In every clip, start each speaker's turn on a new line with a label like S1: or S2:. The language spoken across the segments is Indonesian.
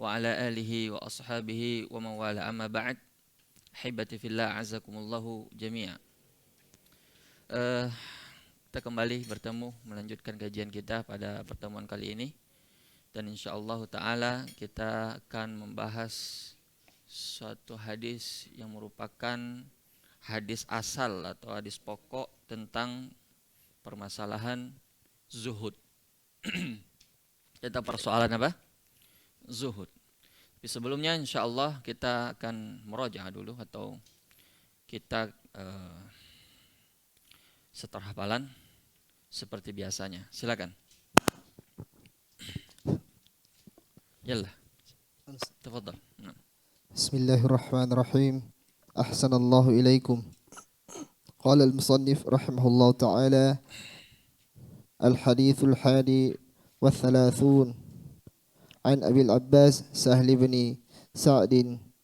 S1: wa ala alihi wa ashabihi wa mawala amma ba'd. Hibati fillah azakumullahu jami'a. Kita kembali bertemu melanjutkan kajian kita pada pertemuan kali ini, dan insyaallah ta'ala kita akan membahas suatu hadis yang merupakan hadis asal atau hadis pokok tentang permasalahan zuhud. Kita persoalan apa? Zuhud. Tapi sebelumnya insyaallah kita akan murajaah dulu atau kita setar hafalan seperti biasanya. Silakan. Yallah. Tafadhal.
S2: Bismillahirrahmanirrahim. Ahsanallahu ilaikum. Qala al-musannif rahimahullahu ta'ala al-hadithul hadi wa thalathun an Abil Abbas Sahl bin Sa'd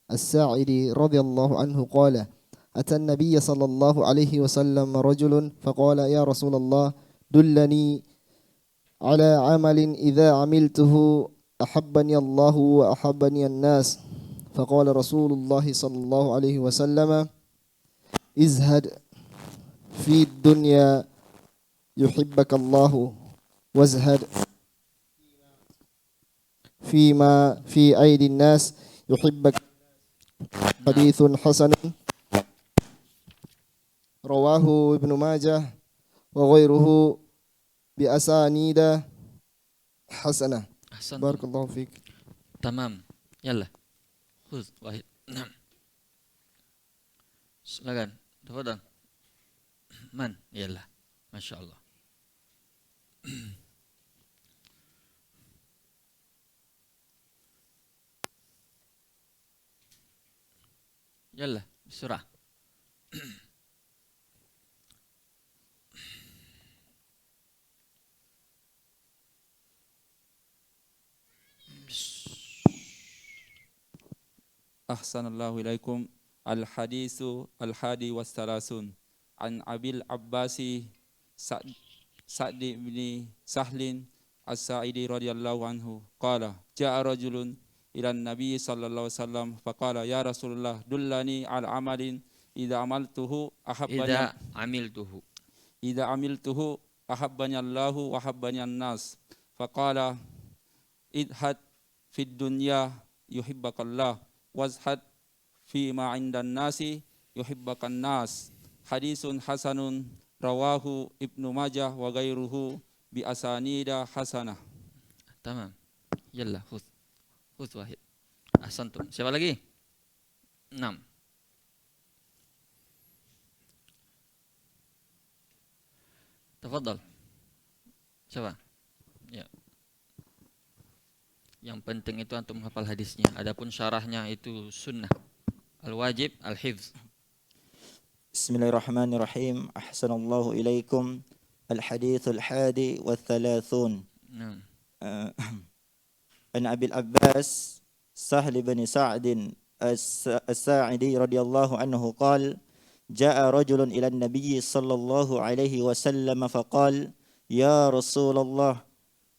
S2: as-Sa'idi radhiyallahu anhu qala أتى النبي صلى الله عليه وسلم رجل فقال يا رسول الله دلني على عمل إذا عملته أحبني الله وأحبني الناس فقال رسول الله صلى الله عليه وسلم ازهد في الدنيا يحبك الله وازهد فيما في أيدي الناس يحبك. حديث حسن رواه ابن ماجه وغيره بأسانيد حسنة. بارك الله فيك.
S1: Tamam. Yallah. Khudh wahid. Silakan. Tafadhal. Man? Yallah. Masyaallah. Yallah, بسرعة.
S3: Ahsanallahu ilaikum. Al-hadithu al-hadi was-salasun an Abil Abbasi Sa'd bin Sahlin as-Sa'idi radhiyallahu anhu qala ja'a rajulun ila an-nabi sallallahu alaihi wasallam faqala ya Rasulullah dullani ala amalin idza amiltuhu ahabbani Allahu wa habbani an-nas faqala idhad fid dunya yuhibbakallah wazhad fi ma 'indan nasi yuhibbakan nas. Hadisun hasanun rawahu Ibnu Majah wa ghairuhu bi asanida hasanah.
S1: Tamam. Yallah, khudh. Khudh wahid. Ahsantum. Siapa lagi? 6. Tafadhal. Siapa? Ya. Yang penting itu antum hafal hadisnya. Adapun syarahnya itu sunnah. Al-wajib al-hifz.
S4: Bismillahirrahmanirrahim. Ahsanallahu ilaikum. Al-hadithul hadi wa thalathun. An Abil Abbas Sahl bin Sa'd as-Sa'idi radhiyallahu anhu qala ja'a rajulun ila an-nabiy sallallahu alaihi wasallam faqala ya Rasulullah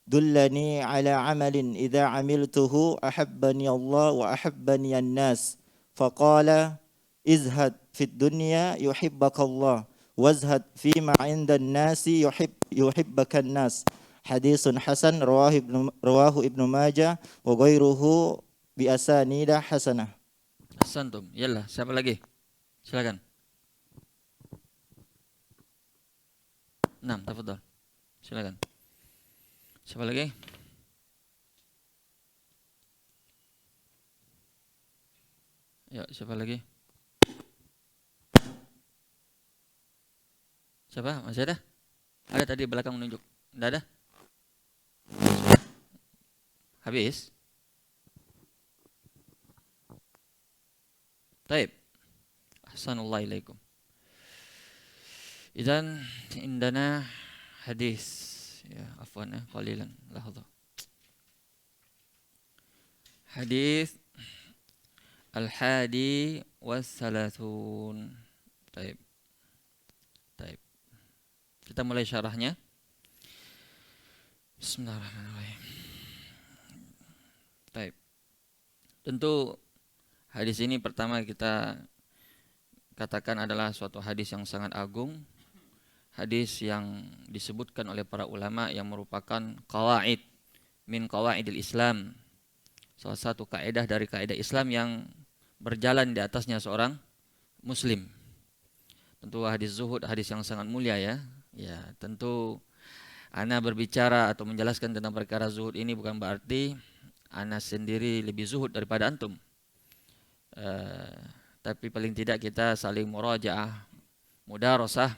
S4: dullani ala amalin idza amiltuhu ahabbani Allah wa ahabbani an-nas faqala izhad fid dunya yuhibbaka Allah wazhad fima 'indan nasi yuhibbaka an-nas. Hadisun hasan rawahu Ibnu Majah wa ghairuhu bi asanida hasanah.
S1: Ahsantum. Yallah, siapa lagi? Silakan. 6, tafadhal. Silakan. Siapa lagi? Ya, siapa lagi? Siapa? Masih ada? Ada tadi belakang menunjuk. Tidak ada? Habis? Taib. Ahsanullah ilaikum. Idzan indana hadis. Ya, afwan ya, qalilan. Lahadha. Hadis al-hadi was-salasun. Taib. Taib. Kita mulai syarahnya. Bismillahirrahmanirrahim. Taib. Tentu hadis ini pertama kita katakan adalah suatu hadis yang sangat agung, hadis yang disebutkan oleh para ulama yang merupakan qawaid min qawaidil Islam, salah satu kaidah dari kaidah Islam yang berjalan di atasnya seorang muslim. Tentu hadis zuhud, hadis yang sangat mulia ya. Ya, tentu ana berbicara atau menjelaskan tentang perkara zuhud ini bukan berarti ana sendiri lebih zuhud daripada antum. Tapi paling tidak kita saling murajaah, mudarasah,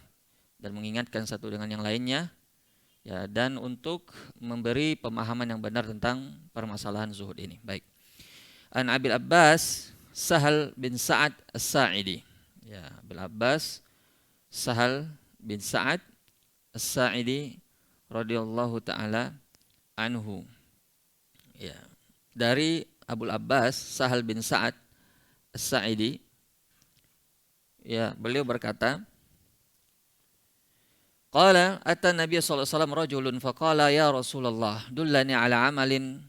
S1: dan mengingatkan satu dengan yang lainnya, ya, dan untuk memberi pemahaman yang benar tentang permasalahan zuhud ini. Baik. An Abil Abbas Sahal bin Sa'ad As-Sa'idi. Ya, Abil Abbas Sahal bin Sa'ad As-Sa'idi radhiyallahu taala anhu. Ya. Dari Abul Abbas Sahal bin Sa'ad As-Sa'idi, ya, beliau berkata, qala ata Nabi sallallahu alaihi wasallam rajulun faqala ya Rasulullah dullani ala amalin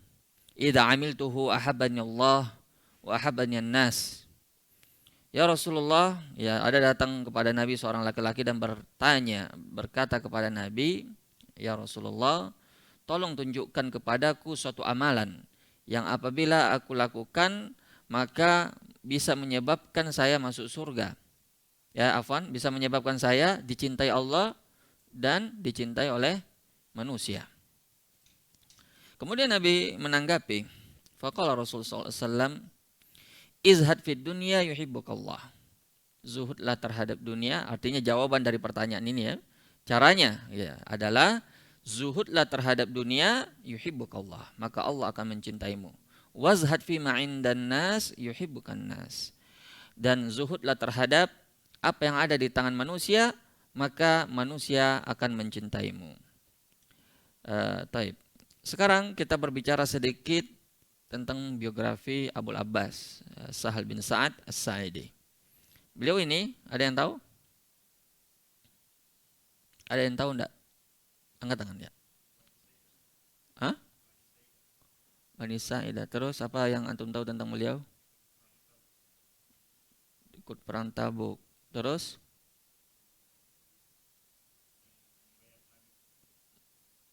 S1: idza amiltuhu ahabbani Allah wa ahabbani an-nas. Ya Rasulullah, ya, ada datang kepada Nabi seorang laki-laki dan berkata kepada Nabi, ya Rasulullah, tolong tunjukkan kepadaku suatu amalan yang apabila aku lakukan maka bisa menyebabkan saya masuk surga. Ya, afwan, bisa menyebabkan saya dicintai Allah dan dicintai oleh manusia. Kemudian Nabi menanggapi, faqala Rasulullah sallallahu alaihi wasallam, izhad fid dunya yuhibbukallah. Zuhudlah terhadap dunia, artinya jawaban dari pertanyaan ini ya. Caranya ya adalah zuhudlah terhadap dunia yuhibbukallah, maka Allah akan mencintaimu. Wazhad fi ma indan nas yuhibbukan nas. Dan zuhudlah terhadap apa yang ada di tangan manusia, maka manusia akan mencintaimu. Taib. Sekarang kita berbicara sedikit tentang biografi Abul Abbas Sahal bin Sa'ad As-Sa'idi. Beliau ini ada yang tahu? Ada yang tahu enggak? Angkat tangan ya. Hah? Bani Sa'idah. Terus apa yang antum tahu tentang beliau? Ikut perang Tabuk. Terus?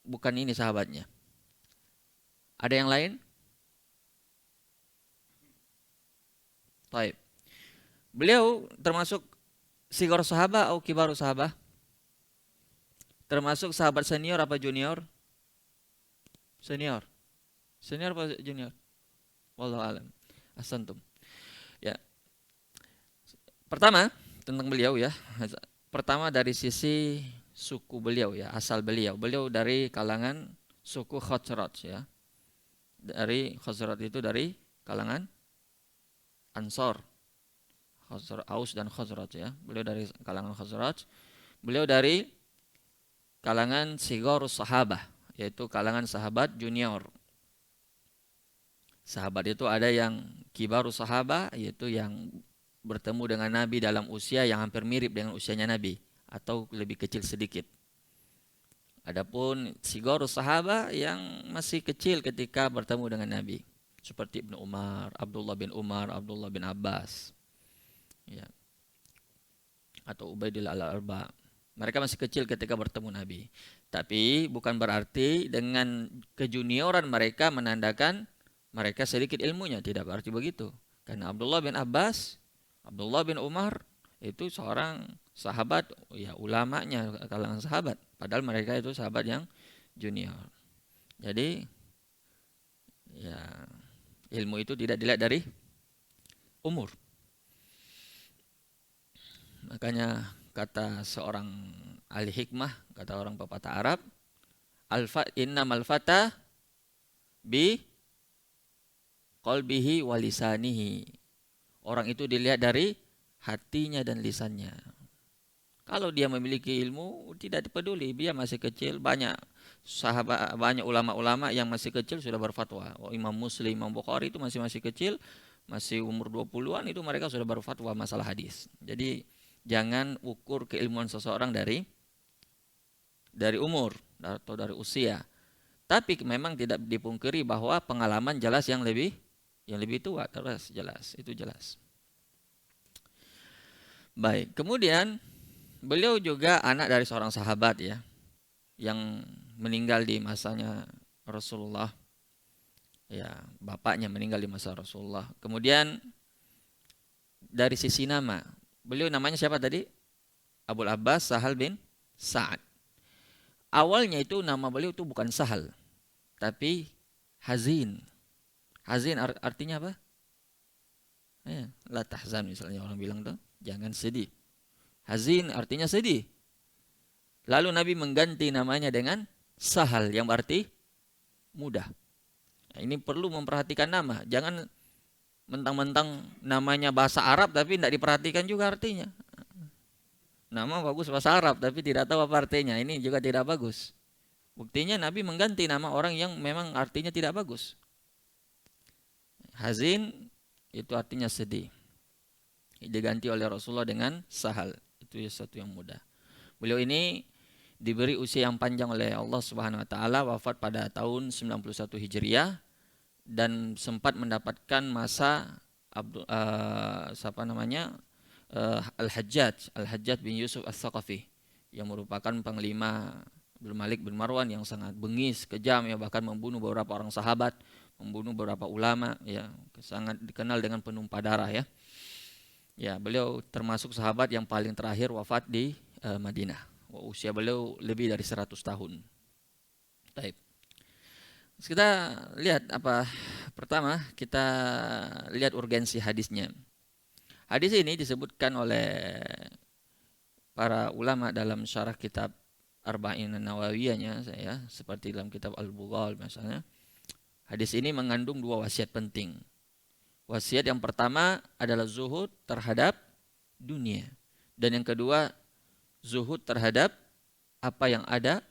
S1: Bukan ini sahabatnya. Ada yang lain? Taib. Beliau termasuk sigar sahabat atau kibaru sahabat? Termasuk sahabat senior apa junior? Senior. Senior apa junior? Wallahu alam. Ahsantum. Ya. Pertama tentang beliau ya. Pertama dari sisi suku beliau ya, asal beliau. Beliau dari kalangan suku Khazraj ya. Dari Khazraj itu dari kalangan Ansor. Aus dan Khazraj ya. Beliau dari kalangan Khazraj. Beliau dari kalangan Sigharus Sahabah, yaitu kalangan sahabat junior. Sahabat itu ada yang kibarus sahabah, yaitu yang bertemu dengan Nabi dalam usia yang hampir mirip dengan usianya Nabi atau lebih kecil sedikit. Adapun sigharus sahabah yang masih kecil ketika bertemu dengan Nabi, seperti Ibnu Umar, Abdullah bin Abbas, ya, atau Ubaidillah al-Arba. Mereka masih kecil ketika bertemu Nabi. Tapi bukan berarti dengan kejunioran mereka menandakan mereka sedikit ilmunya, tidak berarti begitu. Karena Abdullah bin Abbas, Abdullah bin Umar itu seorang sahabat, ya, ulamanya kalangan sahabat, padahal mereka itu sahabat yang junior. Jadi ya, ilmu itu tidak dilihat dari umur. Makanya kata seorang ahli hikmah, kata orang pepatah Arab, innamal fata bi qalbihi wa lisanihi. Orang itu dilihat dari hatinya dan lisannya. Kalau dia memiliki ilmu, tidak peduli, dia masih kecil. Banyak sahabat, banyak ulama-ulama yang masih kecil sudah berfatwa. Imam Muslim, Imam Bukhari itu masih kecil, masih umur 20-an itu mereka sudah berfatwa masalah hadis. Jadi jangan ukur keilmuan seseorang dari umur atau dari usia. Tapi memang tidak dipungkiri bahwa pengalaman jelas yang lebih Yang lebih tua terus jelas, itu jelas. Baik, kemudian beliau juga anak dari seorang sahabat ya, yang meninggal di masanya Rasulullah. Ya, bapaknya meninggal di masa Rasulullah. Kemudian dari sisi nama, beliau namanya siapa tadi? Abul Abbas Sahal bin Sa'ad. Awalnya itu nama beliau itu bukan Sahal, tapi Hazin. Hazin artinya apa? Ya, la tahzan misalnya orang bilang tuh, jangan sedih. Hazin artinya sedih. Lalu Nabi mengganti namanya dengan Sahal yang berarti mudah. Nah, ini perlu memperhatikan nama. Jangan mentang-mentang namanya bahasa Arab tapi tidak diperhatikan juga artinya. Nama bagus bahasa Arab tapi tidak tahu apa artinya. Ini juga tidak bagus. Buktinya Nabi mengganti nama orang yang memang artinya tidak bagus. Hazin itu artinya sedih. Diganti oleh Rasulullah dengan Sahal. Itu satu yang mudah. Beliau ini diberi usia yang panjang oleh Allah Subhanahu wa taala, wafat pada tahun 91 Hijriah dan sempat mendapatkan masa Al-Hajjaj bin Yusuf As-Saqafi yang merupakan panglima Abdul Malik bin Marwan yang sangat bengis, kejam ya, bahkan membunuh beberapa orang sahabat, membunuh beberapa ulama ya, sangat dikenal dengan penumpah darah ya. Ya, beliau termasuk sahabat yang paling terakhir wafat di Madinah. Usia beliau lebih dari 100 tahun. Baik. Kita lihat apa? Pertama, kita lihat urgensi hadisnya. Hadis ini disebutkan oleh para ulama dalam syarah kitab Arba'in An-Nawawiyahnya saya, seperti dalam kitab Al-Bughal misalnya. Hadis ini mengandung dua wasiat penting. Wasiat yang pertama adalah zuhud terhadap dunia, dan yang kedua zuhud terhadap apa yang ada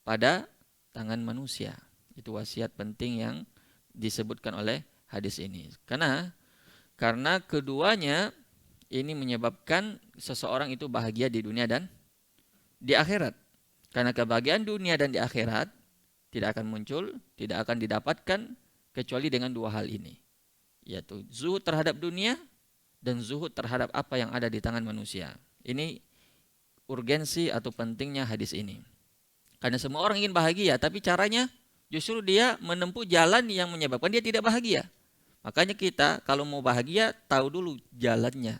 S1: pada tangan manusia. Itu wasiat penting yang disebutkan oleh hadis ini. Karena keduanya ini menyebabkan seseorang itu bahagia di dunia dan di akhirat. Karena kebahagiaan dunia dan di akhirat tidak akan muncul, tidak akan didapatkan kecuali dengan dua hal ini, yaitu zuhud terhadap dunia dan zuhud terhadap apa yang ada di tangan manusia. Ini urgensi atau pentingnya hadis ini. Karena semua orang ingin bahagia, tapi caranya justru dia menempuh jalan yang menyebabkan dia tidak bahagia. Makanya kita kalau mau bahagia tahu dulu jalannya.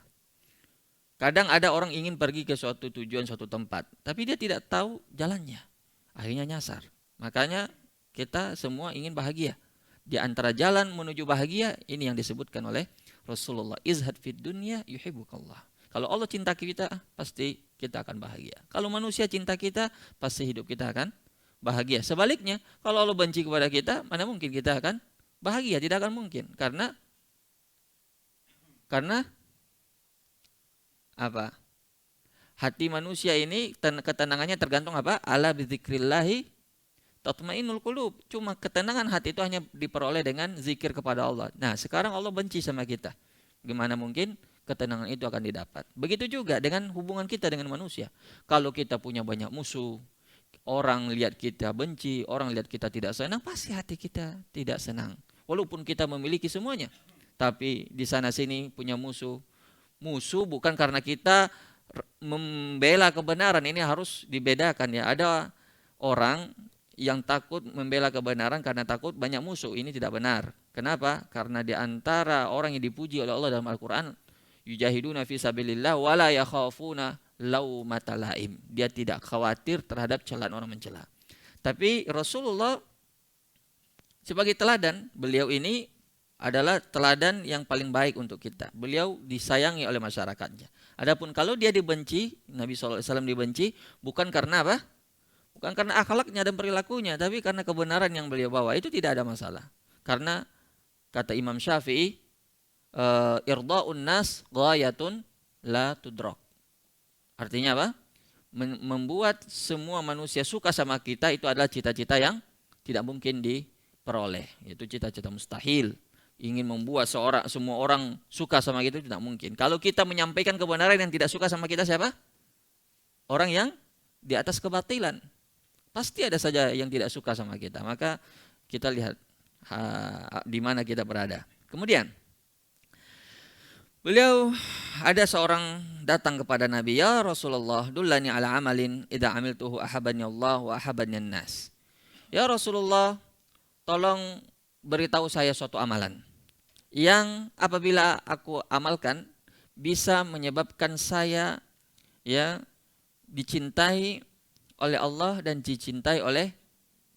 S1: Kadang ada orang ingin pergi ke suatu tujuan, suatu tempat, tapi dia tidak tahu jalannya. Akhirnya nyasar. Makanya kita semua ingin bahagia. Di antara jalan menuju bahagia ini yang disebutkan oleh Rasulullah. Izhad fid dunya yuhibbukallah. Kalau Allah cinta kita, pasti kita akan bahagia. Kalau manusia cinta kita, pasti hidup kita akan bahagia. Sebaliknya, kalau Allah benci kepada kita, mana mungkin kita akan bahagia? Tidak akan mungkin. Karena apa? Hati manusia ini ketenangannya tergantung apa? Ala bizikrillahi tatmainnul qulub. Cuma ketenangan hati itu hanya diperoleh dengan zikir kepada Allah. Nah, sekarang Allah benci sama kita. Gimana mungkin ketenangan itu akan didapat? Begitu juga dengan hubungan kita dengan manusia. Kalau kita punya banyak musuh, orang lihat kita benci, orang lihat kita tidak senang, pasti hati kita tidak senang. Walaupun kita memiliki semuanya, tapi di sana sini punya musuh. Musuh bukan karena kita membela kebenaran, ini harus dibedakan ya. Ada orang yang takut membela kebenaran karena takut banyak musuh, ini tidak benar. Kenapa? Karena di antara orang yang dipuji oleh Allah dalam Al-Quran, yujahiduna fi sabilillah wala yakhafuna laumata laim. Dia tidak khawatir terhadap celaan orang mencela. Tapi Rasulullah sebagai teladan, beliau ini adalah teladan yang paling baik untuk kita. Beliau disayangi oleh masyarakatnya. Adapun kalau dia dibenci, Nabi SAW dibenci, bukan karena apa? Bukan karena akhlaknya dan perilakunya, tapi karena kebenaran yang beliau bawa. Itu tidak ada masalah. Karena kata Imam Syafi'i, irda'un nas ghayatun la tudrak. Artinya apa? Membuat semua manusia suka sama kita itu adalah cita-cita yang tidak mungkin diperoleh. Itu cita-cita mustahil. Ingin membuat semua orang suka sama kita tidak mungkin. Kalau kita menyampaikan kebenaran yang tidak suka sama kita siapa? Orang yang di atas kebatilan. Pasti ada saja yang tidak suka sama kita. Maka kita lihat di mana kita berada. Kemudian beliau ada seorang datang kepada Nabi, ya Rasulullah, dullani ala amalin idza amiltuhu ahabani Allah wa ahabani nas. Ya Rasulullah, tolong beritahu saya suatu amalan yang apabila aku amalkan bisa menyebabkan saya ya dicintai oleh Allah dan dicintai oleh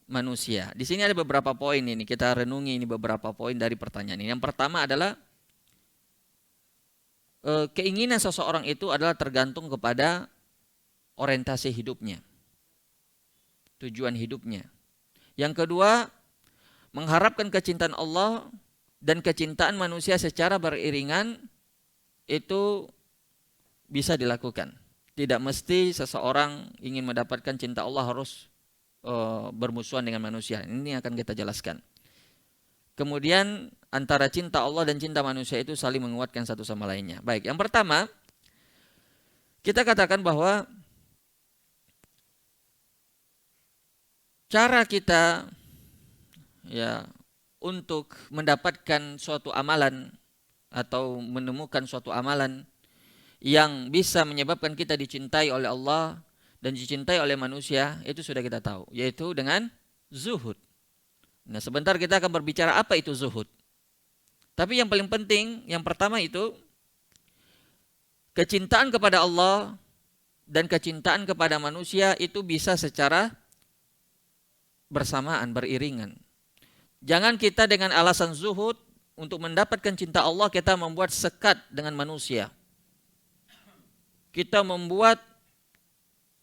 S1: manusia. Di sini ada beberapa poin ini, kita renungi ini beberapa poin dari pertanyaan ini. Yang pertama adalah keinginan seseorang itu adalah tergantung kepada orientasi hidupnya, tujuan hidupnya. Yang kedua, mengharapkan kecintaan Allah dan kecintaan manusia secara beriringan itu bisa dilakukan. Tidak mesti seseorang ingin mendapatkan cinta Allah harus bermusuhan dengan manusia. Ini akan kita jelaskan. Kemudian antara cinta Allah dan cinta manusia itu saling menguatkan satu sama lainnya. Baik, yang pertama kita katakan bahwa cara kita ya untuk mendapatkan suatu amalan atau menemukan suatu amalan yang bisa menyebabkan kita dicintai oleh Allah dan dicintai oleh manusia itu sudah kita tahu, yaitu dengan zuhud. Nah, sebentar kita akan berbicara apa itu zuhud. Tapi yang paling penting, yang pertama itu kecintaan kepada Allah dan kecintaan kepada manusia itu bisa secara bersamaan, beriringan. Jangan kita dengan alasan zuhud untuk mendapatkan cinta Allah kita membuat sekat dengan manusia. Kita membuat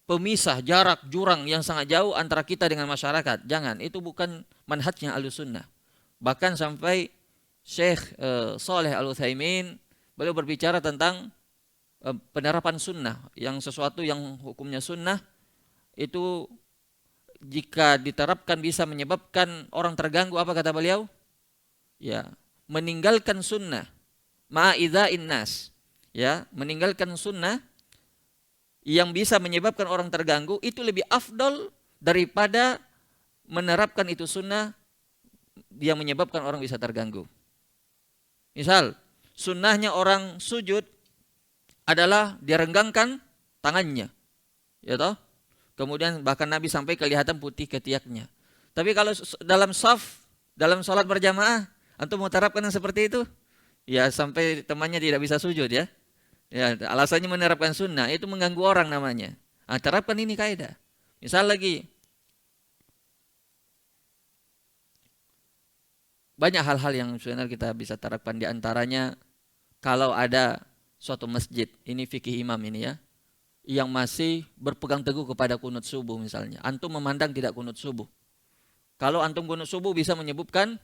S1: pemisah, jarak, jurang yang sangat jauh antara kita dengan masyarakat. Jangan, itu bukan manhajnya Ahlussunnah. Bahkan sampai Syekh Shalih Al-Utsaimin beliau berbicara tentang penerapan sunnah, yang sesuatu yang hukumnya sunnah itu jika diterapkan bisa menyebabkan orang terganggu. Apa kata beliau? Ya, meninggalkan sunnah ma'idza'in nas. Ya, meninggalkan sunnah yang bisa menyebabkan orang terganggu itu lebih afdol daripada menerapkan itu sunnah yang menyebabkan orang bisa terganggu. Misal, sunnahnya orang sujud adalah direnggangkan tangannya, ya toh? Kemudian bahkan Nabi sampai kelihatan putih ketiaknya. Tapi kalau dalam saf, dalam sholat berjamaah, antum mau terapkan yang seperti itu? Ya sampai temannya tidak bisa sujud ya. Ya, alasannya menerapkan sunnah itu mengganggu orang namanya. Nah, terapkan ini kaidah. Misal lagi banyak hal-hal yang sebenarnya kita bisa terapkan, di antaranya kalau ada suatu masjid, ini fikih imam ini ya, yang masih berpegang teguh kepada kunut subuh misalnya. Antum memandang tidak kunut subuh. Kalau antum kunut subuh bisa menyebabkan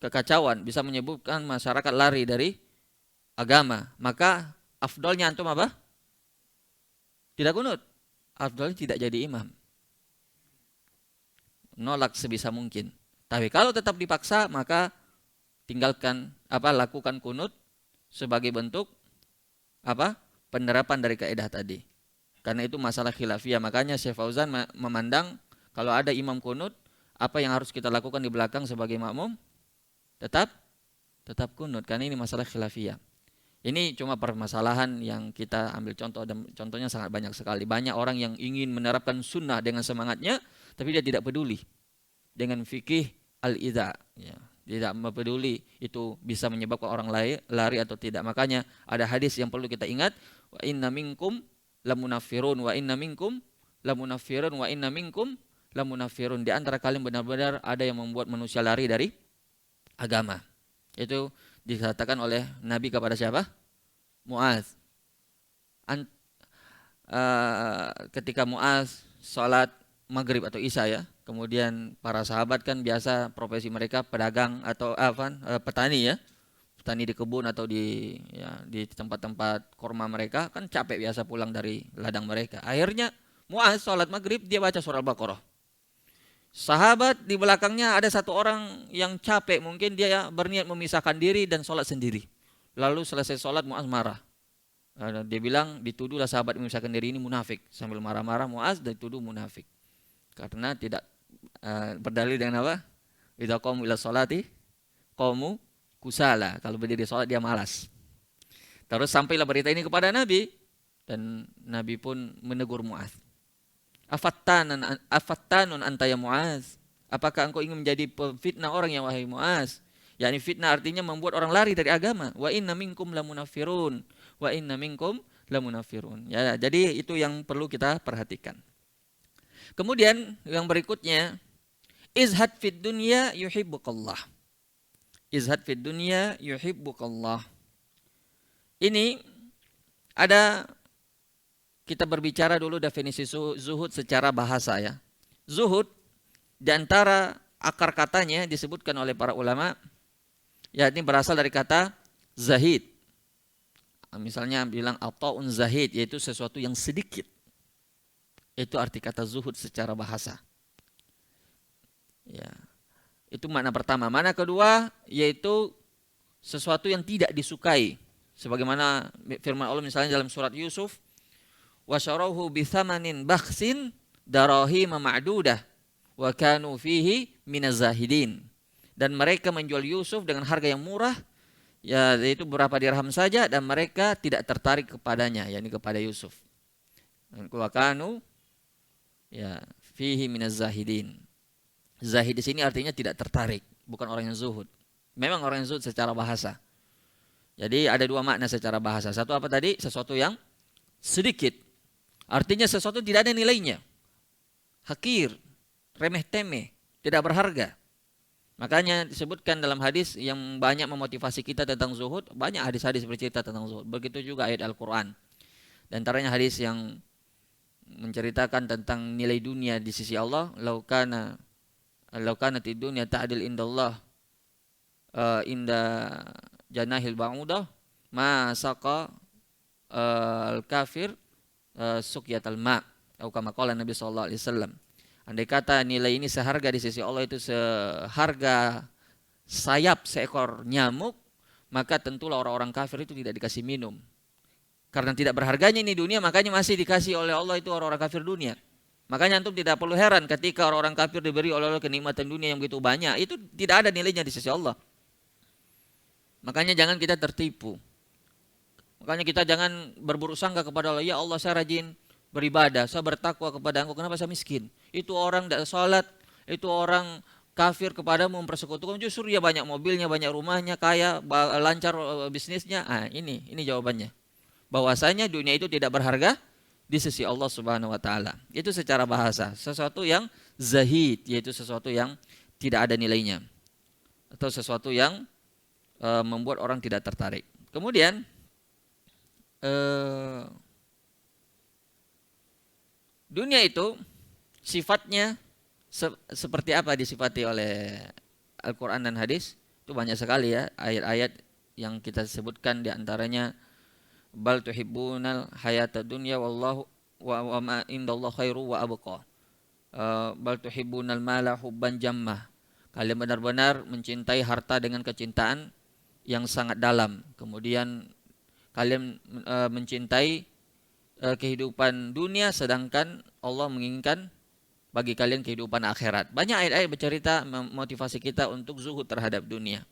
S1: kekacauan, bisa menyebabkan masyarakat lari dari agama, maka afdolnya antum apa? Tidak kunut. Afdolnya tidak jadi imam. Nolak sebisa mungkin. Tapi kalau tetap dipaksa, maka tinggalkan lakukan kunut sebagai bentuk penerapan dari kaidah tadi. Karena itu masalah khilafiyah. Makanya Syekh Fauzan memandang kalau ada imam kunut, apa yang harus kita lakukan di belakang sebagai makmum? Tetap kunut, karena ini masalah khilafiyah. Ini cuma permasalahan yang kita ambil contoh, dan contohnya sangat banyak sekali. Banyak orang yang ingin menerapkan sunnah dengan semangatnya, tapi dia tidak peduli dengan fikih al-idza. Ya, tidak peduli itu bisa menyebabkan orang lari atau tidak. Makanya ada hadis yang perlu kita ingat, wa inna minkum lamunaffirun wa inna minkum lamunaffirun wa inna minkum lamunaffirun. Di antara kalian benar-benar ada yang membuat manusia lari dari agama. Itu dikatakan oleh Nabi kepada siapa? Muaz. Ketika Muaz sholat maghrib atau isya ya, kemudian para sahabat kan biasa profesi mereka pedagang atau petani ya, petani di kebun atau di tempat-tempat korma mereka, kan capek biasa pulang dari ladang mereka. Akhirnya Muaz sholat maghrib dia baca surah Al-Baqarah. Sahabat di belakangnya ada satu orang yang capek, mungkin dia berniat memisahkan diri dan sholat sendiri. Lalu selesai sholat Muaz marah. Dia bilang dituduhlah sahabat memisahkan diri ini munafik. Sambil marah-marah Muaz dituduh munafik. Karena tidak berdalil dengan apa? Idza qamu ila sholati qamu kusala. Kalau berdiri sholat dia malas. Terus sampailah berita ini kepada Nabi. Dan Nabi pun menegur Mu'adz. Afattanun anta ya Mu'adz. Apakah engkau ingin menjadi fitnah orang yang wahai Mu'adz? Yani fitnah artinya membuat orang lari dari agama. Wa inna minkum lamunafirun. Wa inna minkum lamunafirun. Ya, jadi itu yang perlu kita perhatikan. Kemudian yang berikutnya, izhad fid dunya yuhibbukallah. Izhad fid dunya yuhibbukallah. Ini ada, kita berbicara dulu definisi zuhud secara bahasa ya. Zuhud di antara akar katanya disebutkan oleh para ulama, yakni berasal dari kata zahid. Misalnya bilang ata'un zahid, yaitu sesuatu yang sedikit. Itu arti kata zuhud secara bahasa. Ya. Itu makna pertama. Makna kedua yaitu sesuatu yang tidak disukai. Sebagaimana firman Allah misalnya dalam surat Yusuf, wa syarahu bi thamanin bakhsin darahim ma'dudah wa kanu fihi minaz zahidin. Dan mereka menjual Yusuf dengan harga yang murah, ya yaitu beberapa dirham saja, dan mereka tidak tertarik kepadanya, yakni kepada Yusuf. Wa kanu ya fihi minaz zahidin. Zahid di sini artinya tidak tertarik, bukan orang yang zuhud. Memang orang yang zuhud secara bahasa. Jadi ada dua makna secara bahasa. Satu apa tadi? Sesuatu yang sedikit. Artinya sesuatu tidak ada nilainya. Hakir, remeh temeh, tidak berharga. Makanya disebutkan dalam hadis yang banyak memotivasi kita tentang zuhud, banyak hadis-hadis bercerita tentang zuhud. Begitu juga ayat Al-Quran. Dan antaranya hadis yang menceritakan tentang nilai dunia di sisi Allah. Laukana tid dunya ta'dil indallah inda janahil ba'udah ma saqa al-kafir suqyatal ma', atau kama qala Nabi sallallahu alaihi wasallam. Andai kata nilai ini seharga di sisi Allah itu seharga sayap seekor nyamuk, maka tentulah orang-orang kafir itu tidak dikasih minum. Karena tidak berharganya ini dunia, makanya masih dikasih oleh Allah itu orang-orang kafir dunia. Makanya antum tidak perlu heran ketika orang-orang kafir diberi oleh Allah kenikmatan dunia yang begitu banyak, itu tidak ada nilainya di sisi Allah. Makanya jangan kita tertipu. Makanya kita jangan berburuk sangka kepada Allah, ya Allah saya rajin beribadah, saya bertakwa kepada Engkau, kenapa saya miskin? Itu orang tidak salat, itu orang kafir kepadamu mempersekutukan, justru dia banyak mobilnya, banyak rumahnya, kaya, lancar bisnisnya. Ini jawabannya. Bahwasanya dunia itu tidak berharga di sisi Allah Subhanahu wa taala. Itu secara bahasa, sesuatu yang zahid, yaitu sesuatu yang tidak ada nilainya. Atau sesuatu yang membuat orang tidak tertarik. Kemudian dunia itu sifatnya seperti apa disifati oleh Al-Quran dan hadis? Itu banyak sekali ya ayat-ayat yang kita sebutkan, diantaranya bal tuhibbunal hayata dunya wallahu wa ma indallahi khairu wa abqa. Bal tuhibbunal mala hubban jammah. Kalian benar-benar mencintai harta dengan kecintaan yang sangat dalam. Kemudian kalian mencintai kehidupan dunia, sedangkan Allah menginginkan bagi kalian kehidupan akhirat. Banyak ayat-ayat bercerita memotivasi kita untuk zuhud terhadap dunia.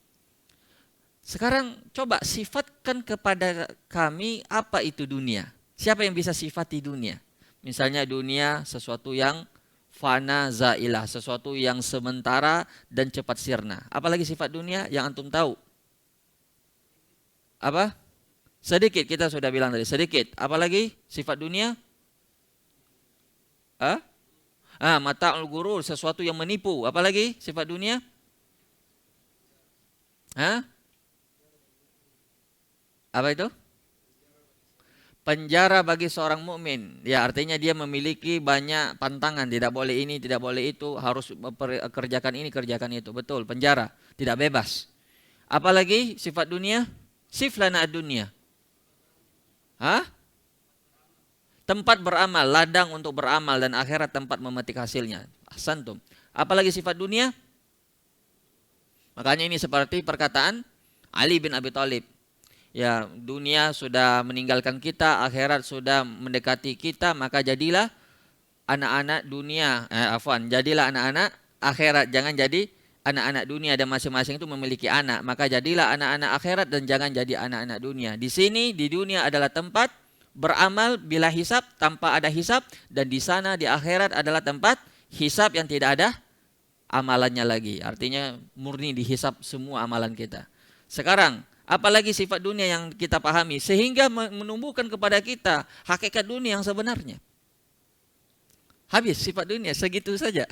S1: Sekarang coba sifatkan kepada kami apa itu dunia. Siapa yang bisa sifati dunia? Misalnya dunia sesuatu yang fana zailah, sesuatu yang sementara dan cepat sirna. Apalagi sifat dunia yang antum tahu? Apa? Sedikit, kita sudah bilang tadi, sedikit. Apalagi sifat dunia? Mata'ul gurur, sesuatu yang menipu. Apalagi sifat dunia? Apa itu? Penjara bagi seorang mukmin. Ya, artinya dia memiliki banyak pantangan, tidak boleh ini, tidak boleh itu, harus kerjakan ini, kerjakan itu. Betul, penjara, tidak bebas. Apalagi sifat dunia? Siflana dunia. Tempat beramal, ladang untuk beramal, dan akhirat tempat memetik hasilnya. Ahsantum. Apalagi sifat dunia? Makanya ini seperti perkataan Ali bin Abi Thalib. Ya, dunia sudah meninggalkan kita, akhirat sudah mendekati kita, maka jadilah anak-anak dunia. Jadilah anak-anak akhirat, jangan jadi anak-anak dunia dan masing-masing itu memiliki anak, maka jadilah anak-anak akhirat dan jangan jadi anak-anak dunia. Di sini di dunia adalah tempat beramal bila hisab tanpa ada hisab, dan di sana di akhirat adalah tempat hisab yang tidak ada amalannya lagi. Artinya murni dihisab semua amalan kita. Sekarang apalagi sifat dunia yang kita pahami sehingga menumbuhkan kepada kita hakikat dunia yang sebenarnya. Habis sifat dunia segitu saja.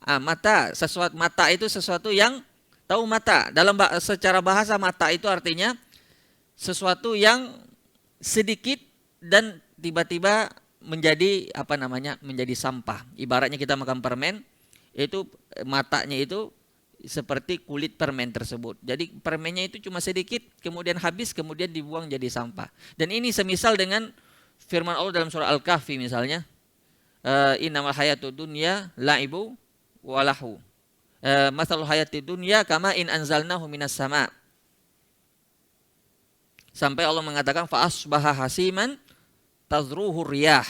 S1: Mata, mata itu sesuatu yang tahu mata. Dalam secara bahasa mata itu artinya sesuatu yang sedikit dan tiba-tiba menjadi menjadi sampah. Ibaratnya kita makan permen, itu matanya itu seperti kulit permen tersebut. Jadi permennya itu cuma sedikit, kemudian habis, kemudian dibuang jadi sampah. Dan ini semisal dengan firman Allah dalam surah Al-Kahfi misalnya, innamal hayatud dunya laibu walahu. Masalul hayatid dunya kama in anzalnahu minas sama. Sampai Allah mengatakan fa asbaha hasiman tazruhu riyah.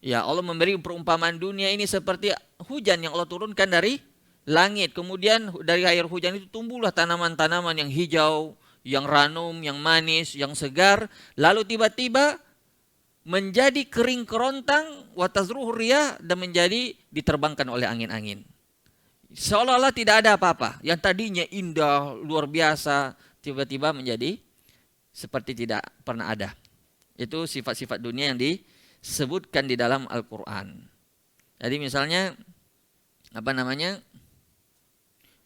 S1: Ya, Allah memberi perumpamaan dunia ini seperti hujan yang Allah turunkan dari langit. Kemudian dari air hujan itu tumbuhlah tanaman-tanaman yang hijau, yang ranum, yang manis, yang segar. Lalu tiba-tiba menjadi kering kerontang, wa tazruhu riyah, dan menjadi diterbangkan oleh angin-angin. Seolah-olah tidak ada apa-apa. Yang tadinya indah, luar biasa, tiba-tiba menjadi seperti tidak pernah ada. Itu sifat-sifat dunia yang disebutkan di dalam Al-Quran. Jadi misalnya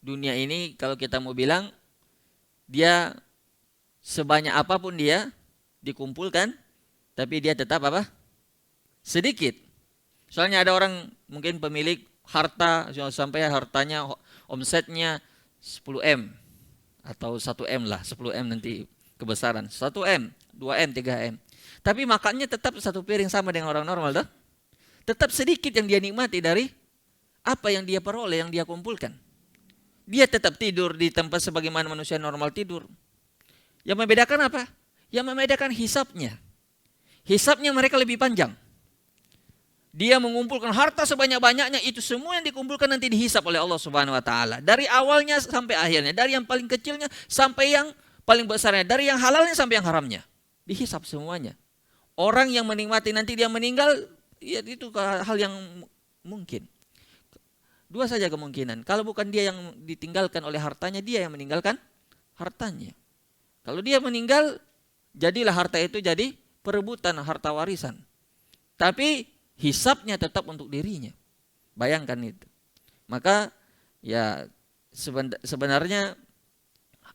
S1: dunia ini kalau kita mau bilang dia sebanyak apapun dia dikumpulkan, tapi dia tetap sedikit. Soalnya ada orang mungkin pemilik harta sampai hartanya omsetnya 10M atau 1M lah, 10M nanti kebesaran, 1M, 2M, 3M. Tapi makannya tetap satu piring sama dengan orang normal dah. Tetap sedikit yang dia nikmati dari apa yang dia peroleh, yang dia kumpulkan. Dia tetap tidur di tempat sebagaimana manusia normal tidur. Yang membedakan apa? Yang membedakan hisabnya. Hisabnya mereka lebih panjang. Dia mengumpulkan harta sebanyak-banyaknya, itu semua yang dikumpulkan nanti dihisab oleh Allah Subhanahu wa taala. Dari awalnya sampai akhirnya, dari yang paling kecilnya sampai yang paling besarnya, dari yang halalnya sampai yang haramnya. Dihisab semuanya. Orang yang menikmati nanti dia meninggal, ya itu hal yang mungkin. Dua saja kemungkinan. Kalau bukan dia yang ditinggalkan oleh hartanya, dia yang meninggalkan hartanya. Kalau dia meninggal, jadilah harta itu jadi perebutan harta warisan. Tapi hisabnya tetap untuk dirinya. Bayangkan itu. Maka ya sebenarnya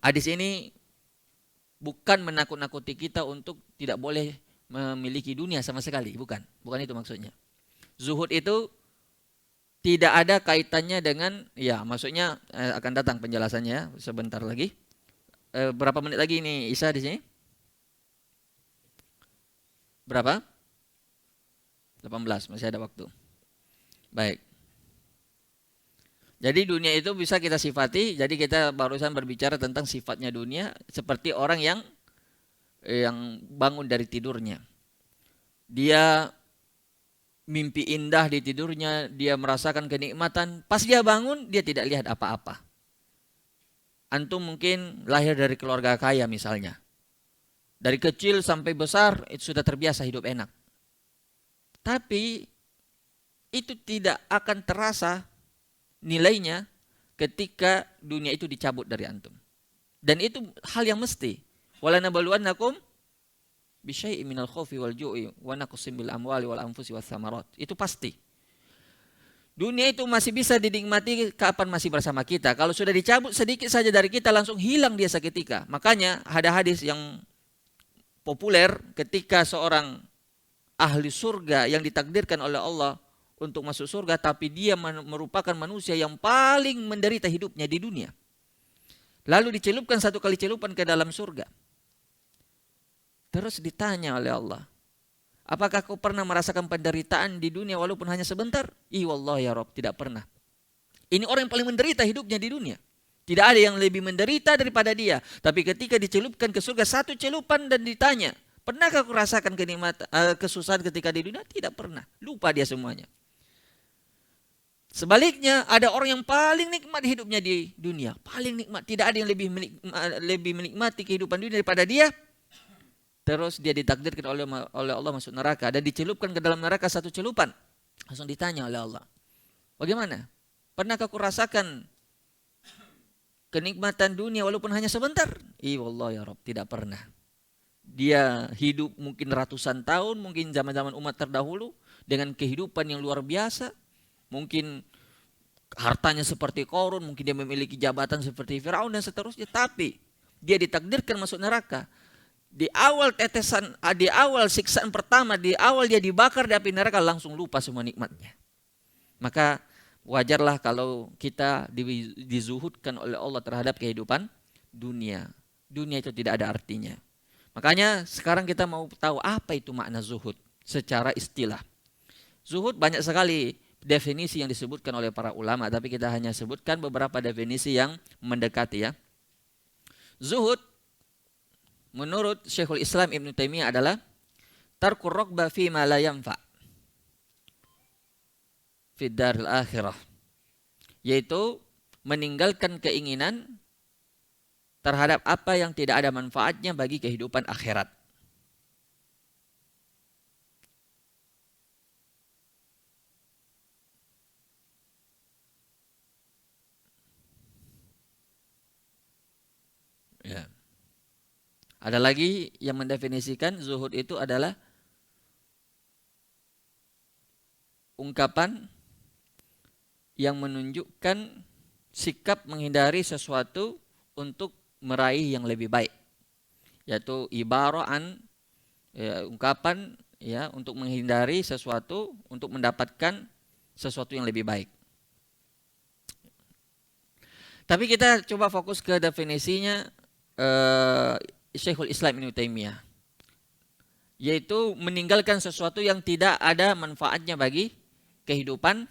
S1: hadis ini bukan menakut-nakuti kita untuk tidak boleh memiliki dunia sama sekali. Bukan itu maksudnya. Zuhud itu tidak ada kaitannya dengan, ya maksudnya akan datang penjelasannya sebentar lagi. Berapa menit lagi ini Isa di sini? Berapa? 18, masih ada waktu. Baik. Jadi dunia itu bisa kita sifati, jadi kita barusan berbicara tentang sifatnya dunia seperti orang yang bangun dari tidurnya. Dia mimpi indah di tidurnya, dia merasakan kenikmatan, pas dia bangun dia tidak lihat apa-apa. Antum mungkin lahir dari keluarga kaya misalnya. Dari kecil sampai besar itu sudah terbiasa hidup enak. Tapi itu tidak akan terasa nilainya ketika dunia itu dicabut dari antum. Dan itu hal yang mesti. Wala nabluwannakum bisyai'in minal khaufi wal ju'i wa naqsim bil amwali wal anfusi was samarat. Itu pasti. Dunia itu masih bisa dinikmati kapan masih bersama kita. Kalau sudah dicabut sedikit saja dari kita langsung hilang dia seketika. Makanya ada hadis yang populer ketika seorang ahli surga yang ditakdirkan oleh Allah untuk masuk surga, tapi dia merupakan manusia yang paling menderita hidupnya di dunia. Lalu dicelupkan satu kali celupan ke dalam surga. Terus ditanya oleh Allah, apakah kau pernah merasakan penderitaan di dunia walaupun hanya sebentar? Wallah ya Rabb, tidak pernah. Ini orang yang paling menderita hidupnya di dunia. Tidak ada yang lebih menderita daripada dia. Tapi ketika dicelupkan ke surga satu celupan dan ditanya, pernahkah kau rasakan kenikmatan, kesusahan ketika di dunia? Tidak pernah. Lupa dia semuanya. Sebaliknya ada orang yang paling nikmat hidupnya di dunia, paling nikmat, tidak ada yang lebih menikmati kehidupan dunia daripada dia. Terus dia ditakdirkan oleh Allah masuk neraka dan dicelupkan ke dalam neraka satu celupan. Langsung ditanya oleh Allah, bagaimana? Pernahkah kau rasakan kenikmatan dunia walaupun hanya sebentar? Wallah ya Rabb, tidak pernah. Dia hidup mungkin ratusan tahun, mungkin zaman-zaman umat terdahulu dengan kehidupan yang luar biasa. Mungkin hartanya seperti Qarun, mungkin dia memiliki jabatan seperti Firaun dan seterusnya, tapi dia ditakdirkan masuk neraka. Di awal di awal siksaan pertama, di awal dia dibakar di api neraka, langsung lupa semua nikmatnya. Maka wajarlah kalau kita dizuhudkan oleh Allah terhadap kehidupan dunia. Dunia itu tidak ada artinya. Makanya sekarang kita mau tahu apa itu makna zuhud secara istilah. Zuhud banyak sekali definisi yang disebutkan oleh para ulama, tapi kita hanya sebutkan beberapa definisi yang mendekati ya. Zuhud menurut Syekhul Islam Ibn Taimiyah adalah tarkur raqba fi ma la yanfa fi daril akhirah, yaitu meninggalkan keinginan terhadap apa yang tidak ada manfaatnya bagi kehidupan akhirat. Ya. Ada lagi yang mendefinisikan zuhud itu adalah ungkapan yang menunjukkan sikap menghindari sesuatu untuk meraih yang lebih baik, yaitu ibaraan ungkapan ya untuk menghindari sesuatu untuk mendapatkan sesuatu yang lebih baik. Tapi kita coba fokus ke definisinya Syekhul Islam Ibn Taimiyah, yaitu meninggalkan sesuatu yang tidak ada manfaatnya bagi kehidupan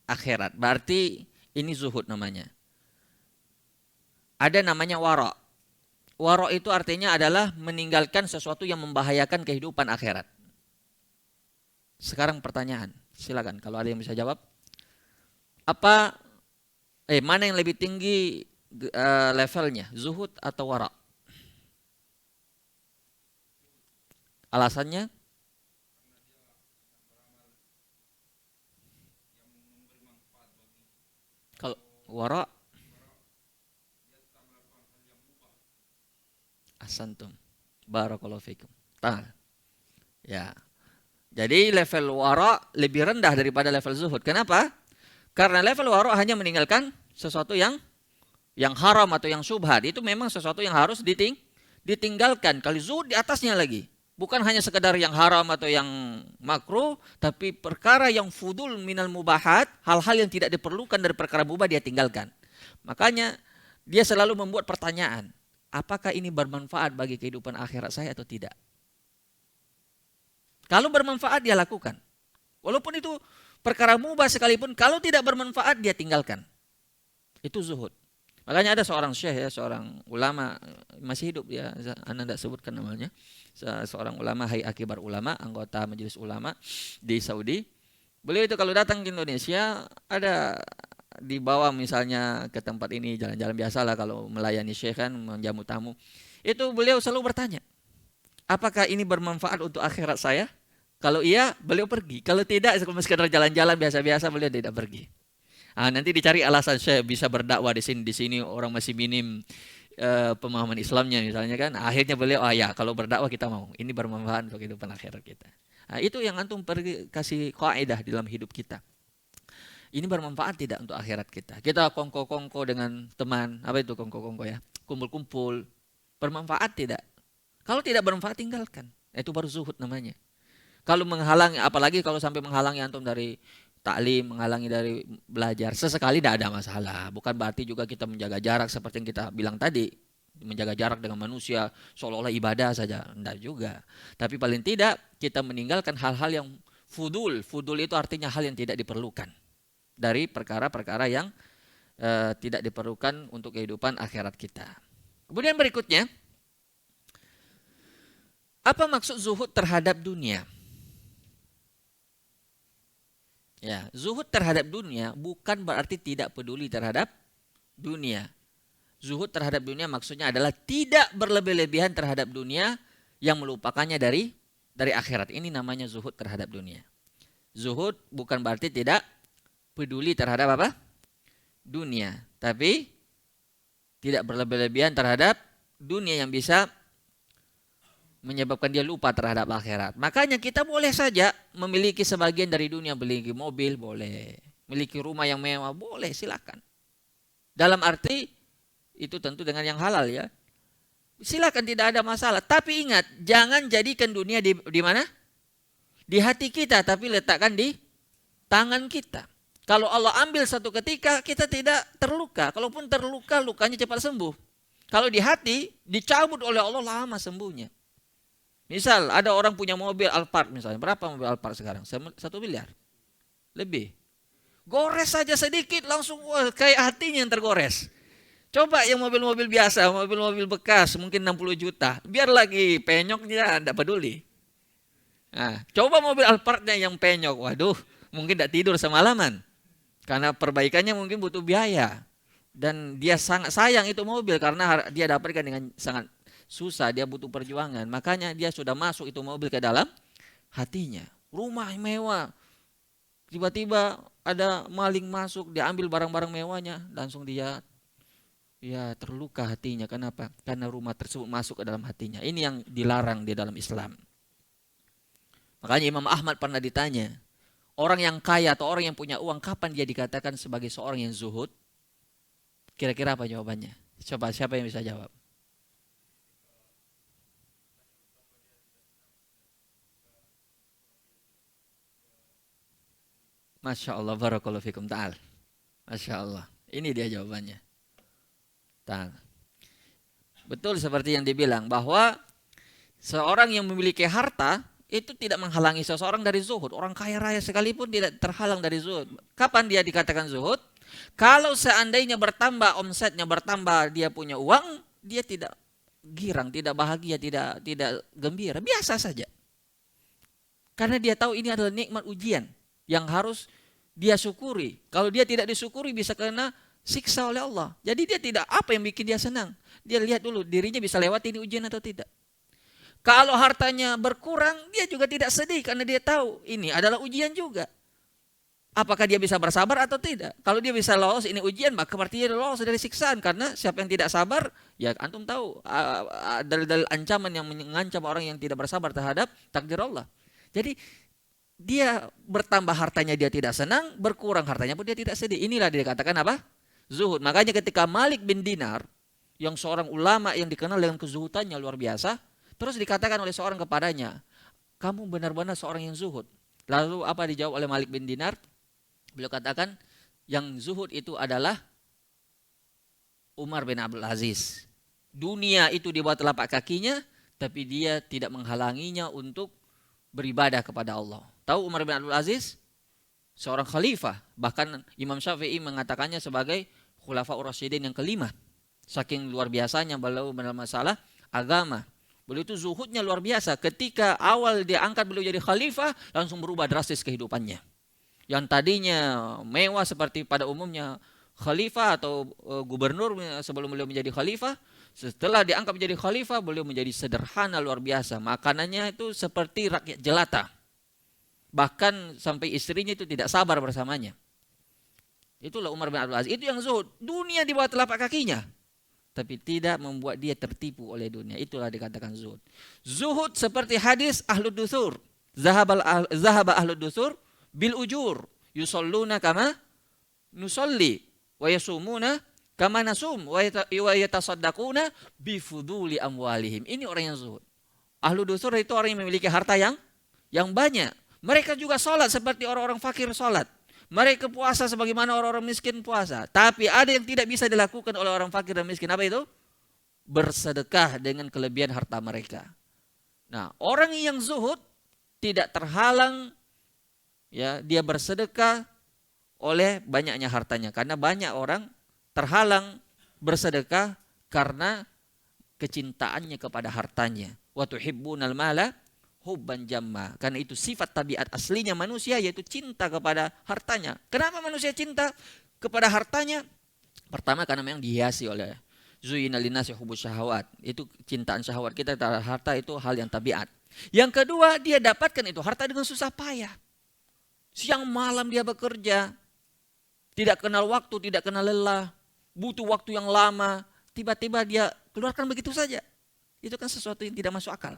S1: akhirat. Berarti ini zuhud namanya. Ada namanya wara'. Wara' itu artinya adalah meninggalkan sesuatu yang membahayakan kehidupan akhirat. Sekarang pertanyaan, silakan kalau ada yang bisa jawab. Mana yang lebih tinggi levelnya, zuhud atau wara'? Alasannya? Kalau wara' asantum barakallahu fikum. Ya. Jadi level wara' lebih rendah daripada level zuhud. Kenapa? Karena level wara' hanya meninggalkan sesuatu yang haram atau yang syubhat. Itu memang sesuatu yang harus ditinggalkan. Kalau zuhud di atasnya lagi. Bukan hanya sekedar yang haram atau yang makruh, tapi perkara yang fudul minal mubahat, hal-hal yang tidak diperlukan dari perkara mubah dia tinggalkan. Makanya dia selalu membuat pertanyaan, apakah ini bermanfaat bagi kehidupan akhirat saya atau tidak? Kalau bermanfaat dia lakukan. Walaupun itu perkara mubah sekalipun, kalau tidak bermanfaat dia tinggalkan. Itu zuhud. Makanya ada seorang syekh ya, seorang ulama masih hidup ya, Anda tidak sebutkan namanya. Seorang ulama, Hayy Akibar Ulama, anggota majelis ulama di Saudi. Beliau itu kalau datang ke Indonesia ada dibawa misalnya ke tempat ini jalan-jalan biasa lah kalau melayani syekh kan, menjamu tamu. Itu beliau selalu bertanya, apakah ini bermanfaat untuk akhirat saya? Kalau iya, beliau pergi. Kalau tidak, sekedar jalan-jalan biasa-biasa, beliau tidak pergi. Nanti dicari alasan saya bisa berdakwah di sini orang masih minim pemahaman Islamnya misalnya kan. Akhirnya beliau kalau berdakwah kita mau. Ini bermanfaat untuk kehidupan akhirat kita. Itu yang antum pergi kasih kaidah dalam hidup kita. Ini bermanfaat tidak untuk akhirat kita? Kita kongko-kongko dengan teman. Apa itu kongko-kongko ya? Kumpul-kumpul. Bermanfaat tidak? Kalau tidak bermanfaat tinggalkan. Itu baru zuhud namanya. Kalau menghalangi, apalagi kalau sampai menghalangi antum dari taklim, menghalangi dari belajar, sesekali tidak ada masalah. Bukan berarti juga kita menjaga jarak seperti yang kita bilang tadi, menjaga jarak dengan manusia seolah-olah ibadah saja, tidak juga. Tapi paling tidak kita meninggalkan hal-hal yang fudul. Fudul itu artinya hal yang tidak diperlukan dari perkara-perkara yang tidak diperlukan untuk kehidupan akhirat kita. Kemudian berikutnya, apa maksud zuhud terhadap dunia? Ya, zuhud terhadap dunia bukan berarti tidak peduli terhadap dunia. Zuhud terhadap dunia maksudnya adalah tidak berlebih-lebihan terhadap dunia yang melupakannya dari akhirat. Ini namanya zuhud terhadap dunia. Zuhud bukan berarti tidak peduli terhadap apa? Dunia, tapi tidak berlebih-lebihan terhadap dunia yang bisa menyebabkan dia lupa terhadap akhirat. Makanya kita boleh saja memiliki sebagian dari dunia, memiliki mobil boleh, memiliki rumah yang mewah boleh, silakan. Dalam arti itu tentu dengan yang halal ya. Silakan, tidak ada masalah. Tapi ingat, jangan jadikan dunia di mana? Di hati kita, tapi letakkan di tangan kita. Kalau Allah ambil satu ketika, kita tidak terluka. Kalaupun terluka, lukanya cepat sembuh. Kalau di hati, dicabut oleh Allah, lama sembuhnya. Misal ada orang punya mobil Alphard misalnya. Berapa mobil Alphard sekarang? 1 miliar. Lebih. Gores saja sedikit langsung kayak hatinya yang tergores. Coba yang mobil-mobil biasa, mobil-mobil bekas mungkin 60 juta. Biar lagi penyok dia tidak peduli. Nah, coba mobil Alphardnya yang penyok. Waduh, mungkin tidak tidur semalaman. Karena perbaikannya mungkin butuh biaya. Dan dia sangat sayang itu mobil karena dia dapatkan dengan sangat susah, dia butuh perjuangan. Makanya dia sudah masuk itu mobil ke dalam hatinya. Rumah mewah. Tiba-tiba ada maling masuk, dia ambil barang-barang mewahnya, langsung dia terluka hatinya. Kenapa? Karena rumah tersebut masuk ke dalam hatinya. Ini yang dilarang di dalam Islam. Makanya Imam Ahmad pernah ditanya, orang yang kaya atau orang yang punya uang, kapan dia dikatakan sebagai seorang yang zuhud? Kira-kira apa jawabannya? Coba siapa yang bisa jawab? Masya Allah, barakallahu fikum ta'al. Masya Allah, ini dia jawabannya. Ta'al. Betul seperti yang dibilang bahwa seorang yang memiliki harta itu tidak menghalangi seseorang dari zuhud. Orang kaya raya sekalipun tidak terhalang dari zuhud. Kapan dia dikatakan zuhud? Kalau seandainya bertambah omsetnya, bertambah dia punya uang, dia tidak girang, tidak bahagia, tidak gembira, biasa saja. Karena dia tahu ini adalah nikmat ujian yang harus dia syukuri. Kalau dia tidak disyukuri bisa kena siksa oleh Allah. Jadi dia tidak apa yang bikin dia senang. Dia lihat dulu dirinya bisa lewati ini ujian atau tidak. Kalau hartanya berkurang, dia juga tidak sedih karena dia tahu ini adalah ujian juga. Apakah dia bisa bersabar atau tidak? Kalau dia bisa lolos ini ujian, maka berarti dia lolos dari siksaan. Karena siapa yang tidak sabar, ya antum tahu dalil-dalil ancaman yang mengancam orang yang tidak bersabar terhadap takdir Allah. Jadi dia bertambah hartanya dia tidak senang, berkurang hartanya pun dia tidak sedih. Inilah dikatakan apa? Zuhud. Makanya ketika Malik bin Dinar, yang seorang ulama yang dikenal dengan kezuhudannya luar biasa, terus dikatakan oleh seorang kepadanya, kamu benar-benar seorang yang zuhud. Lalu apa dijawab oleh Malik bin Dinar? Beliau katakan, yang zuhud itu adalah Umar bin Abdul Aziz. Dunia itu di bawah telapak kakinya, tapi dia tidak menghalanginya untuk beribadah kepada Allah. Tahu Umar bin Abdul Aziz? Seorang khalifah. Bahkan Imam Syafi'i mengatakannya sebagai Khulafaur Rasyidin yang kelima. Saking luar biasanya beliau dalam masalah agama. Beliau itu zuhudnya luar biasa. Ketika awal dia angkat beliau jadi khalifah, langsung berubah drastis kehidupannya. Yang tadinya mewah seperti pada umumnya khalifah atau gubernur sebelum beliau menjadi khalifah, setelah diangkat menjadi khalifah, beliau menjadi sederhana luar biasa. Makanannya itu seperti rakyat jelata. Bahkan sampai istrinya itu tidak sabar bersamanya. Itulah Umar bin Abdul Aziz. Itu yang zuhud. Dunia di bawah telapak kakinya. Tapi tidak membuat dia tertipu oleh dunia. Itulah dikatakan zuhud. Zuhud seperti hadis Ahlud Dusur. Zahaba Ahlud Dusur bil ujur. Yusalluna kama nusalli. Wa yasumuna kama nasum. Wa yatasaddaquna bifuduli amwalihim. Ini orang yang zuhud. Ahlud Dusur itu orang yang memiliki harta yang banyak. Mereka juga sholat seperti orang-orang fakir sholat. Mereka puasa sebagaimana orang-orang miskin puasa. Tapi ada yang tidak bisa dilakukan oleh orang fakir dan miskin. Apa itu? Bersedekah dengan kelebihan harta mereka. Nah, orang yang zuhud tidak terhalang ya dia bersedekah oleh banyaknya hartanya. Karena banyak orang terhalang bersedekah karena kecintaannya kepada hartanya. Wa tuhibbunal mala hubban jamma. Karena itu sifat tabiat aslinya manusia yaitu cinta kepada hartanya. Kenapa manusia cinta kepada hartanya? Pertama karena memang dihiasi oleh zuyina linnasi hubbus syahawat. Itu cintaan syahwat kita terhadap harta itu hal yang tabiat. Yang kedua, dia dapatkan itu harta dengan susah payah. Siang malam dia bekerja. Tidak kenal waktu, tidak kenal lelah. Butuh waktu yang lama. Tiba-tiba dia keluarkan begitu saja. Itu kan sesuatu yang tidak masuk akal.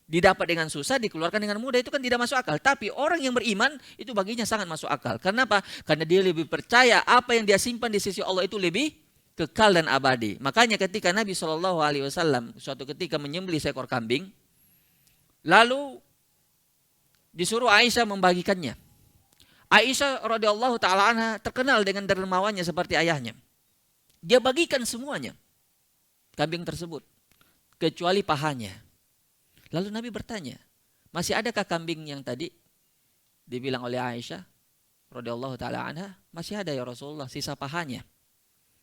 S1: Didapat dengan susah, dikeluarkan dengan mudah, itu kan tidak masuk akal. Tapi orang yang beriman, itu baginya sangat masuk akal. Kenapa? Karena dia lebih percaya apa yang dia simpan di sisi Allah itu lebih kekal dan abadi. Makanya ketika Nabi SAW suatu ketika menyembelih seekor kambing, lalu disuruh Aisyah membagikannya. Aisyah radhiyallahu taala anha terkenal dengan dermawannya seperti ayahnya. Dia bagikan semuanya kambing tersebut kecuali pahanya. Lalu Nabi bertanya, masih adakah kambing yang tadi dibilang oleh Aisyah radhiyallahu taala anha? Masih ada ya Rasulullah, sisa pahanya.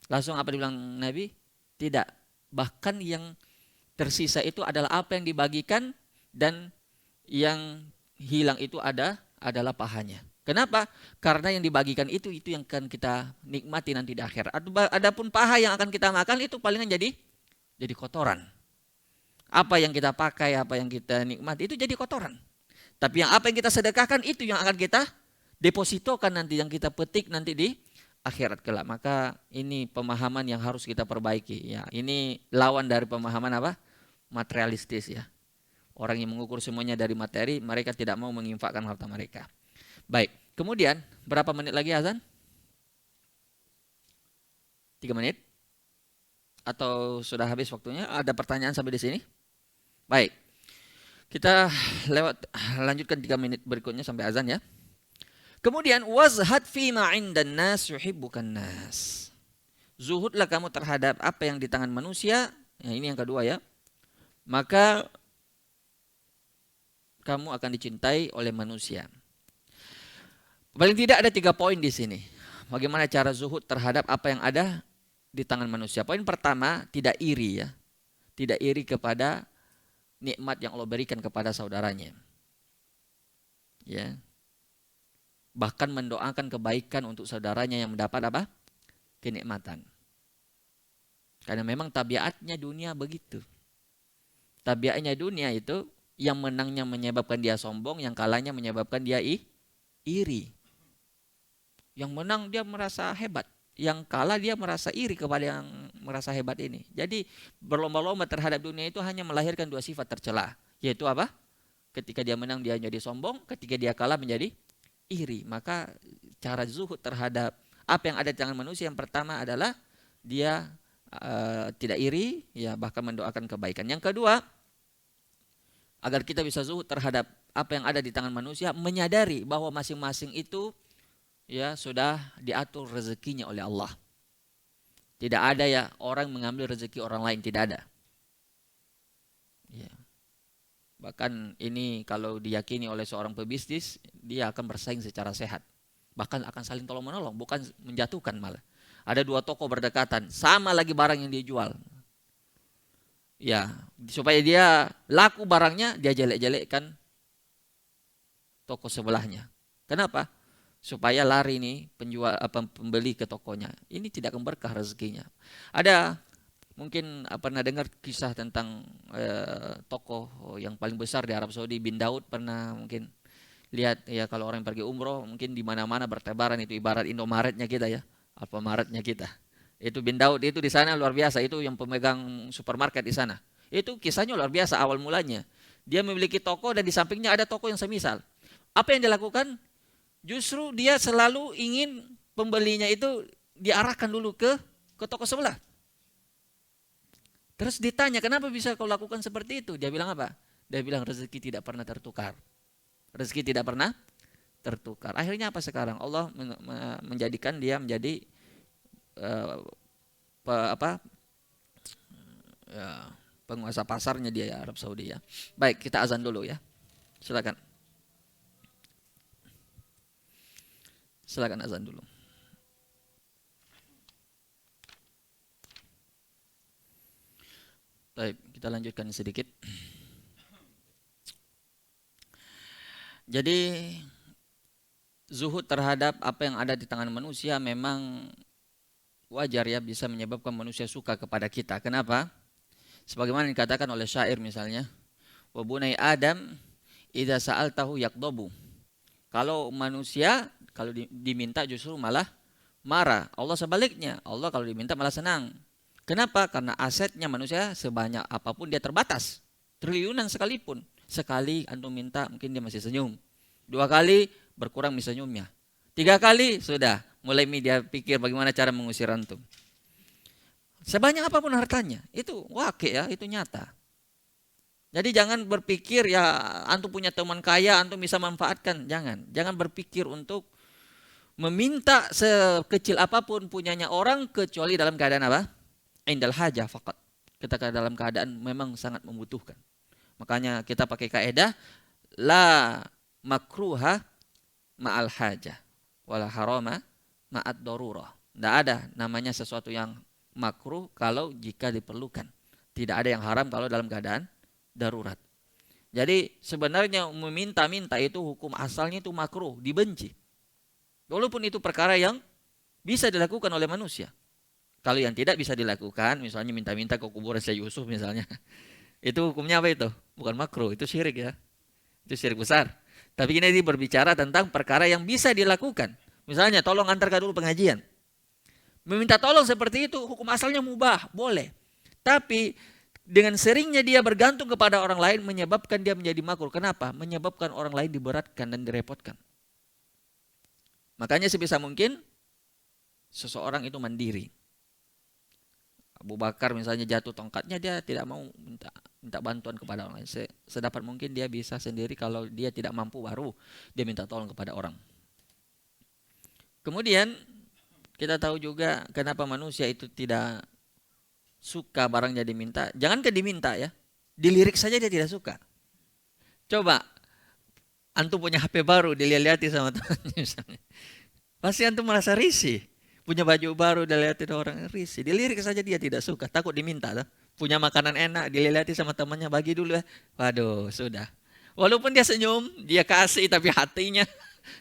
S1: Langsung apa dibilang Nabi? Tidak. Bahkan yang tersisa itu adalah apa yang dibagikan dan yang hilang itu adalah pahanya. Kenapa? Karena yang dibagikan itu yang akan kita nikmati nanti di akhir. Adapun paha yang akan kita makan itu palingan jadi kotoran. Apa yang kita pakai, apa yang kita nikmati itu jadi kotoran. Tapi yang apa yang kita sedekahkan itu yang akan kita depositokan nanti, yang kita petik nanti di akhirat kelak. Maka ini pemahaman yang harus kita perbaiki. Ya, ini lawan dari pemahaman apa? Materialistis ya. Orang yang mengukur semuanya dari materi, mereka tidak mau menginfakkan harta mereka. Baik, kemudian berapa menit lagi azan? 3 menit? Atau sudah habis waktunya? Ada pertanyaan sampai di sini? Baik, kita lanjutkan 3 menit berikutnya sampai azan ya. Kemudian wazhad fi ma 'indan nas yuhibbukan nas. Zuhudlah kamu terhadap apa yang di tangan manusia. Ya, ini yang kedua ya. Maka kamu akan dicintai oleh manusia. Paling tidak ada 3 poin di sini. Bagaimana cara zuhud terhadap apa yang ada di tangan manusia. Poin pertama, tidak iri ya. Tidak iri kepada nikmat yang Allah berikan kepada saudaranya. Ya. Bahkan mendoakan kebaikan untuk saudaranya yang mendapat apa? Kenikmatan. Karena memang tabiatnya dunia begitu. Tabiatnya dunia itu yang menangnya menyebabkan dia sombong, yang kalahnya menyebabkan dia iri. Yang menang dia merasa hebat, yang kalah dia merasa iri kepada yang merasa hebat ini. Jadi berlomba-lomba terhadap dunia itu hanya melahirkan 2 sifat tercela, yaitu apa? Ketika dia menang dia menjadi sombong, ketika dia kalah menjadi iri. Maka cara zuhud terhadap apa yang ada di tangan manusia yang pertama adalah dia tidak iri, ya bahkan mendoakan kebaikan. Yang kedua, agar kita bisa zuhud terhadap apa yang ada di tangan manusia, menyadari bahwa masing-masing itu ya sudah diatur rezekinya oleh Allah. Tidak ada ya orang mengambil rezeki orang lain, tidak ada. Ya. Bahkan ini kalau diyakini oleh seorang pebisnis, dia akan bersaing secara sehat. Bahkan akan saling tolong menolong, bukan menjatuhkan malah. Ada 2 toko berdekatan, sama lagi barang yang dijual. Ya, supaya dia laku barangnya, dia jelek-jelekkan toko sebelahnya. Kenapa? Supaya lari nih pembeli ke tokonya. Ini tidak akan berkah rezekinya. Ada mungkin pernah dengar kisah tentang tokoh yang paling besar di Arab Saudi, bin Daud. Pernah mungkin lihat ya, kalau orang yang pergi umroh mungkin di mana-mana bertebaran itu ibarat Indomaretnya kita ya, Alfamaretnya kita. Itu bin Daud itu di sana luar biasa, itu yang pemegang supermarket di sana. Itu kisahnya luar biasa awal mulanya. Dia memiliki toko dan di sampingnya ada toko yang semisal. Apa yang dilakukan? Justru dia selalu ingin pembelinya itu diarahkan dulu ke toko sebelah. Terus ditanya, kenapa bisa kau lakukan seperti itu? Dia bilang apa? Dia bilang rezeki tidak pernah tertukar. Rezeki tidak pernah tertukar. Akhirnya apa sekarang? Allah menjadikan dia menjadi penguasa pasarnya dia ya, Arab Saudi ya. Baik, kita azan dulu ya. Silakan. Silakan azan dulu. Baik, kita lanjutkan sedikit. Jadi zuhud terhadap apa yang ada di tangan manusia memang wajar ya, bisa menyebabkan manusia suka kepada kita. Kenapa? Sebagaimana dikatakan oleh syair misalnya, wa bunai Adam idza sa'altahu yaqdabu. Kalau manusia kalau diminta justru malah marah. Allah sebaliknya, Allah kalau diminta malah senang. Kenapa? Karena asetnya manusia sebanyak apapun dia terbatas. Triliunan sekalipun. Sekali antum minta mungkin dia masih senyum. 2 kali berkurang senyumnya. 3 kali sudah mulai dia pikir bagaimana cara mengusir antum. Sebanyak apapun hartanya, itu wakil ya, itu nyata. Jadi jangan berpikir ya antum punya teman kaya, antum bisa manfaatkan. Jangan berpikir untuk meminta sekecil apapun punyanya orang kecuali dalam keadaan apa? Indal hajah faqat. Ketika dalam keadaan memang sangat membutuhkan. Makanya kita pakai kaidah la makruha ma'al hajah wala harama ma'ad darurah. Tidak ada namanya sesuatu yang makruh kalau jika diperlukan. Tidak ada yang haram kalau dalam keadaan darurat. Jadi sebenarnya meminta-minta itu hukum asalnya itu makruh, dibenci. Walaupun itu perkara yang bisa dilakukan oleh manusia. Kalau yang tidak bisa dilakukan, misalnya minta-minta ke kuburan Syekh Yusuf misalnya. Itu hukumnya apa itu? Bukan makruh, itu syirik ya. Itu syirik besar. Tapi ini berbicara tentang perkara yang bisa dilakukan. Misalnya tolong antarkan dulu pengajian. Meminta tolong seperti itu hukum asalnya mubah, boleh. Tapi dengan seringnya dia bergantung kepada orang lain menyebabkan dia menjadi makruh. Kenapa? Menyebabkan orang lain diberatkan dan direpotkan. Makanya sebisa mungkin seseorang itu mandiri. Abu Bakar misalnya jatuh tongkatnya, dia tidak mau minta bantuan kepada orang lain. Sedapat mungkin dia bisa sendiri, kalau dia tidak mampu baru dia minta tolong kepada orang. Kemudian kita tahu juga kenapa manusia itu tidak suka barangnya diminta. Jangankan diminta ya, dilirik saja dia tidak suka. Coba antum punya HP baru dilihat-lihati sama temannya misalnya. Pasti antum merasa risih. Punya baju baru dilihatin orang, risih. Dilirik saja dia tidak suka, takut diminta. Tuh. Punya makanan enak dilihatin sama temannya, bagi dulu ya. Waduh, sudah. Walaupun dia senyum, dia kasih, tapi hatinya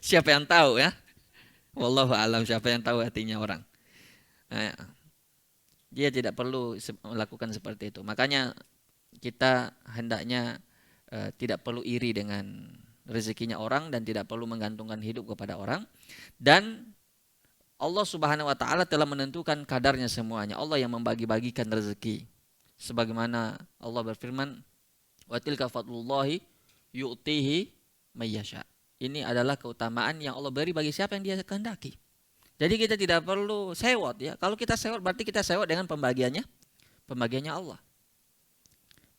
S1: siapa yang tahu ya. Wallahu a'lam, siapa yang tahu hatinya orang. Nah, dia tidak perlu melakukan seperti itu. Makanya kita hendaknya tidak perlu iri dengan rezekinya orang dan tidak perlu menggantungkan hidup kepada orang. Dan Allah Subhanahu wa taala telah menentukan kadarnya semuanya. Allah yang membagi-bagikan rezeki. Sebagaimana Allah berfirman, "Wa tilka fadlullahi yu'tihi may yasha." Ini adalah keutamaan yang Allah beri bagi siapa yang Dia kehendaki. Jadi kita tidak perlu sewot ya. Kalau kita sewot berarti kita sewot dengan pembagiannya Allah.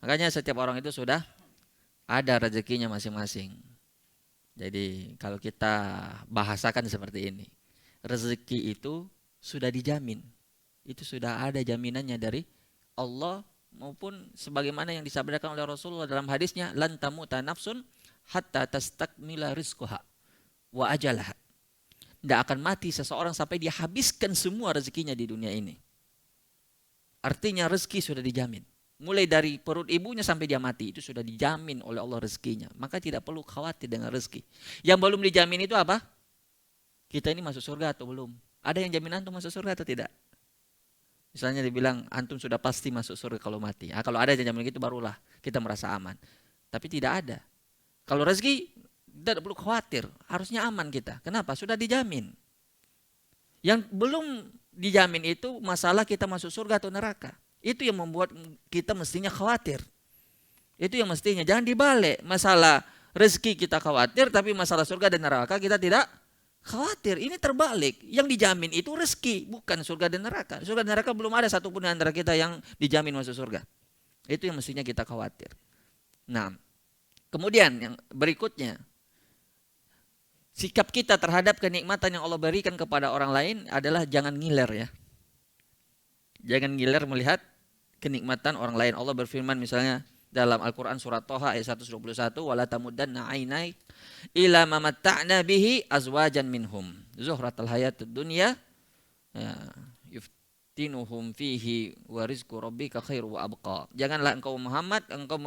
S1: Makanya setiap orang itu sudah ada rezekinya masing-masing. Jadi kalau kita bahasakan seperti ini, rezeki itu sudah dijamin. Itu sudah ada jaminannya dari Allah, maupun sebagaimana yang disabdakan oleh Rasulullah dalam hadisnya, lan tamuta nafsun hatta tastakmila rizquha wa ajalaha. Tidak akan mati seseorang sampai dia habiskan semua rezekinya di dunia ini. Artinya rezeki sudah dijamin. Mulai dari perut ibunya sampai dia mati, itu sudah dijamin oleh Allah rezekinya. Maka tidak perlu khawatir dengan rezeki. Yang belum dijamin itu apa? Kita ini masuk surga atau belum? Ada yang jamin antum masuk surga atau tidak? Misalnya dibilang antum sudah pasti masuk surga kalau mati. Nah, kalau ada yang jamin gitu barulah kita merasa aman. Tapi tidak ada. Kalau rezeki tidak perlu khawatir, harusnya aman kita. Kenapa? Sudah dijamin. Yang belum dijamin itu masalah kita masuk surga atau neraka. Itu yang membuat kita mestinya khawatir. Itu yang mestinya. Jangan dibalik. Masalah rezeki kita khawatir, tapi masalah surga dan neraka kita tidak khawatir. Ini terbalik. Yang dijamin itu rezeki, bukan surga dan neraka. Surga dan neraka belum ada satupun di antara kita yang dijamin masuk surga. Itu yang mestinya kita khawatir. Nah, kemudian yang berikutnya, sikap kita terhadap kenikmatan yang Allah berikan kepada orang lain adalah jangan ngiler ya. Jangan ngiler melihat kenikmatan orang lain. Allah berfirman misalnya dalam Al-Quran surat Toha ayat 121, wala tamuddanna ainaik ila ma matta'na bihi azwajan minhum zuhratal hayatid dunya yuftinuhum fihi wa rizqu rabbika khairu wa abqa. Janganlah engkau Muhammad engkau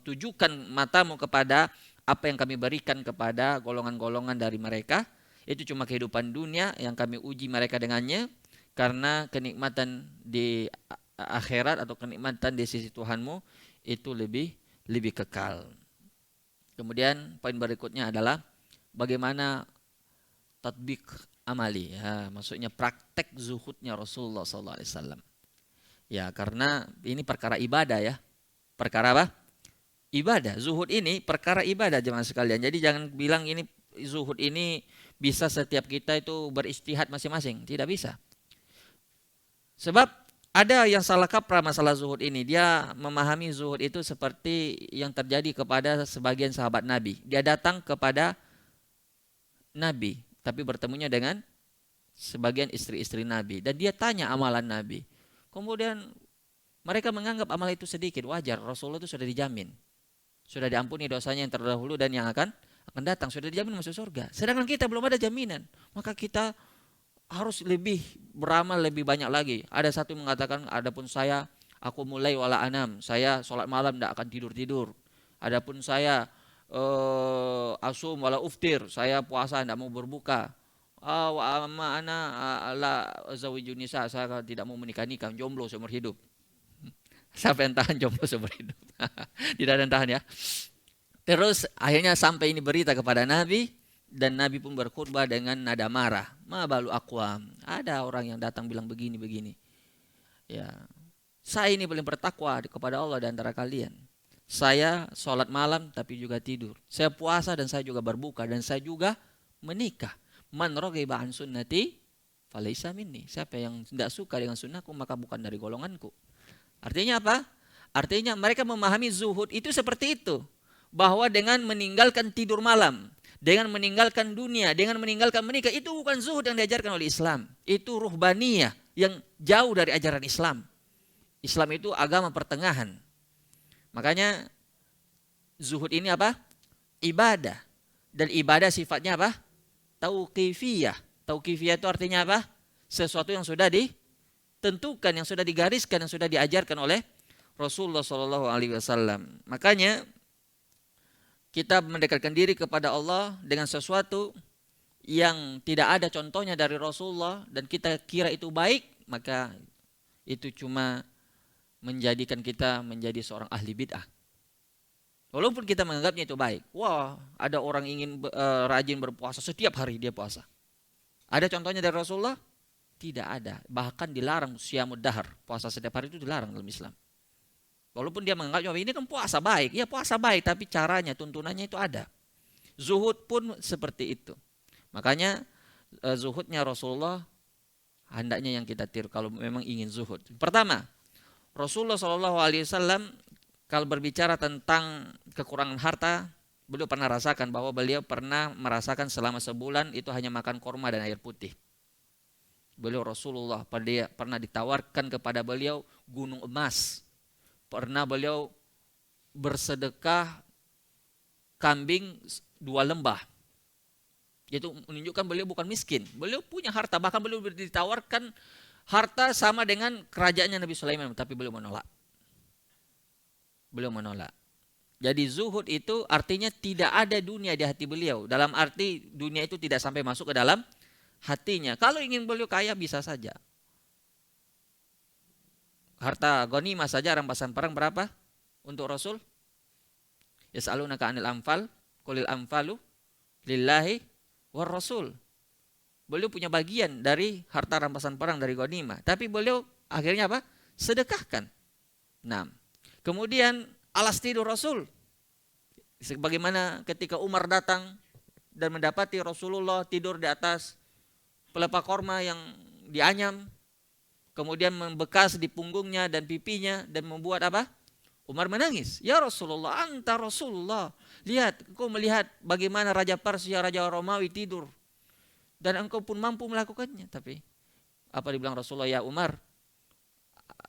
S1: tujukan matamu kepada apa yang kami berikan kepada golongan-golongan dari mereka itu cuma kehidupan dunia yang kami uji mereka dengannya, karena kenikmatan di akhirat atau kenikmatan di sisi Tuhanmu itu lebih kekal. Kemudian poin berikutnya adalah bagaimana tatbik amali, ya, maksudnya praktek zuhudnya Rasulullah SAW. Ya, karena ini perkara ibadah ya. Perkara apa? Ibadah. Zuhud ini perkara ibadah jemaah sekalian. Jadi jangan bilang ini zuhud ini bisa setiap kita itu beristihad masing-masing. Tidak bisa. Sebab ada yang salah kaprah masalah zuhud ini. Dia memahami zuhud itu seperti yang terjadi kepada sebagian sahabat Nabi. Dia datang kepada Nabi, tapi bertemunya dengan sebagian istri-istri Nabi. Dan dia tanya amalan Nabi. Kemudian mereka menganggap amal itu sedikit. Wajar, Rasulullah itu sudah dijamin. Sudah diampuni dosanya yang terdahulu dan yang akan datang. Sudah dijamin masuk surga. Sedangkan kita belum ada jaminan. Maka kita harus lebih beramal lebih banyak lagi. Ada satu mengatakan, adapun saya, aku mulai wala anam. Saya sholat malam tidak akan tidur-tidur. Adapun saya asum wala uftir. Saya puasa tidak mau berbuka. Wa amma ana la zawijun nisa. Saya tidak mau menikah-nikah, jomblo seumur hidup. Siapa yang tahan jomblo seumur hidup? Tidak ada yang tahan ya. Terus akhirnya sampai ini berita kepada Nabi. Dan Nabi pun berkhutbah dengan nada marah. Ma balu aqwam. Ada orang yang datang bilang begini-begini. Ya, saya ini paling bertakwa kepada Allah di antara kalian. Saya sholat malam tapi juga tidur. Saya puasa dan saya juga berbuka. Dan saya juga menikah. Man raghiba an sunnati falaysa minni. Siapa yang tidak suka dengan sunnahku maka bukan dari golonganku. Artinya apa? Artinya mereka memahami zuhud itu seperti itu. Bahwa dengan meninggalkan tidur malam, dengan meninggalkan dunia, dengan meninggalkan menikah, itu bukan zuhud yang diajarkan oleh Islam. Itu ruhbaniyah yang jauh dari ajaran Islam. Islam itu agama pertengahan. Makanya zuhud ini apa? Ibadah. Dan ibadah sifatnya apa? Tauqifiyah. Tauqifiyah itu artinya apa? Sesuatu yang sudah ditentukan, yang sudah digariskan, yang sudah diajarkan oleh Rasulullah SAW. Makanya kita mendekatkan diri kepada Allah dengan sesuatu yang tidak ada contohnya dari Rasulullah dan kita kira itu baik, maka itu cuma menjadikan kita menjadi seorang ahli bid'ah. Walaupun kita menganggapnya itu baik. Wah, ada orang ingin rajin berpuasa, setiap hari dia puasa. Ada contohnya dari Rasulullah? Tidak ada. Bahkan dilarang siyamud dahar. Puasa setiap hari itu dilarang dalam Islam. Walaupun dia menganggap ini kan puasa baik. Ya puasa baik, tapi caranya, tuntunannya itu ada. Zuhud pun seperti itu. Makanya zuhudnya Rasulullah hendaknya yang kita tiru kalau memang ingin zuhud. Pertama, Rasulullah SAW kalau berbicara tentang kekurangan harta, beliau pernah rasakan bahwa beliau pernah merasakan selama sebulan itu hanya makan korma dan air putih. Beliau Rasulullah pernah ditawarkan kepada beliau gunung emas. Pernah beliau bersedekah kambing 2 lembah. Itu menunjukkan beliau bukan miskin. Beliau punya harta. Bahkan beliau ditawarkan harta sama dengan kerajaannya Nabi Sulaiman. Tapi beliau menolak. Beliau menolak. Jadi zuhud itu artinya tidak ada dunia di hati beliau. Dalam arti dunia itu tidak sampai masuk ke dalam hatinya. Kalau ingin beliau kaya bisa saja. Harta ghanimah saja rampasan perang berapa untuk Rasul? Yas'alunaka 'anil anfal, qulil anfalu lillahi war rasul. Beliau punya bagian dari harta rampasan perang dari ghanimah, tapi beliau akhirnya apa? Sedekahkan. Nah, kemudian alas tidur Rasul. Sebagaimana ketika Umar datang dan mendapati Rasulullah tidur di atas pelepah korma yang dianyam, kemudian membekas di punggungnya dan pipinya dan membuat apa? Umar menangis. Ya Rasulullah, anta Rasulullah. Lihat, engkau melihat bagaimana Raja Persia, Raja Romawi tidur. Dan engkau pun mampu melakukannya. Tapi apa dibilang Rasulullah? Ya Umar,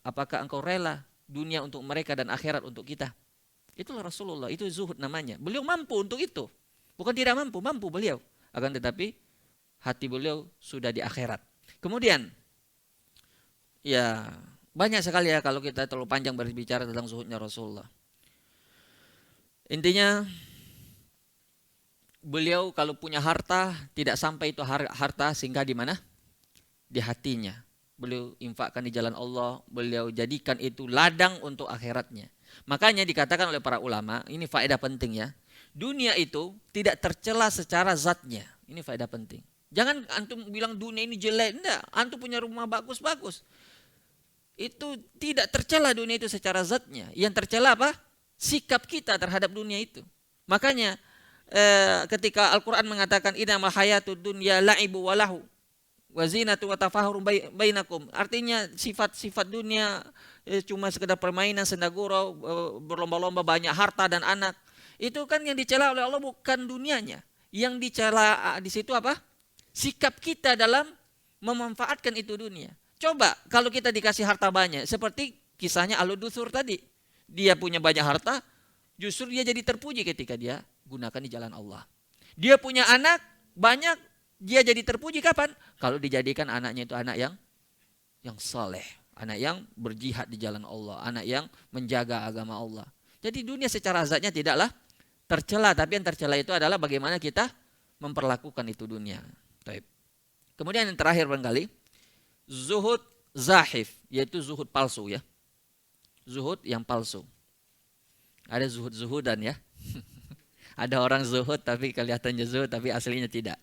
S1: apakah engkau rela dunia untuk mereka dan akhirat untuk kita? Itulah Rasulullah, itu zuhud namanya. Beliau mampu untuk itu. Bukan tidak mampu, mampu beliau. Akan tetapi hati beliau sudah di akhirat. Kemudian, ya banyak sekali ya kalau kita terlalu panjang berbicara tentang zuhudnya Rasulullah. Intinya beliau kalau punya harta tidak sampai itu harta singgah di mana? Di hatinya. Beliau infakkan di jalan Allah, beliau jadikan itu ladang untuk akhiratnya. Makanya dikatakan oleh para ulama, ini faedah penting ya. Dunia itu tidak tercela secara zatnya. Ini faedah penting. Jangan antum bilang dunia ini jelek, enggak. Antum punya rumah bagus-bagus. Itu tidak tercela dunia itu secara zatnya. Yang tercela apa? Sikap kita terhadap dunia itu. Makanya ketika Al-Quran mengatakan innamal hayatud dunya la'ibu walahu wa zinatu wa tafahur bainakum. Artinya sifat-sifat dunia cuma sekedar permainan, senda gurau, berlomba-lomba, banyak harta dan anak. Itu kan yang dicela oleh Allah bukan dunianya. Yang dicela di situ apa? Sikap kita dalam memanfaatkan itu dunia. Coba kalau kita dikasih harta banyak, seperti kisahnya Al-Duthur tadi. Dia punya banyak harta, justru dia jadi terpuji ketika dia gunakan di jalan Allah. Dia punya anak banyak, dia jadi terpuji kapan? Kalau dijadikan anaknya itu anak yang saleh, anak yang berjihad di jalan Allah, anak yang menjaga agama Allah. Jadi dunia secara zatnya tidaklah tercela, tapi yang tercela itu adalah bagaimana kita memperlakukan itu dunia. Baik. Kemudian yang terakhir barangkali zuhud zahif, yaitu zuhud palsu ya. Zuhud yang palsu. Ada zuhud-zuhudan ya. Ada orang zuhud tapi kelihatannya zuhud tapi aslinya tidak.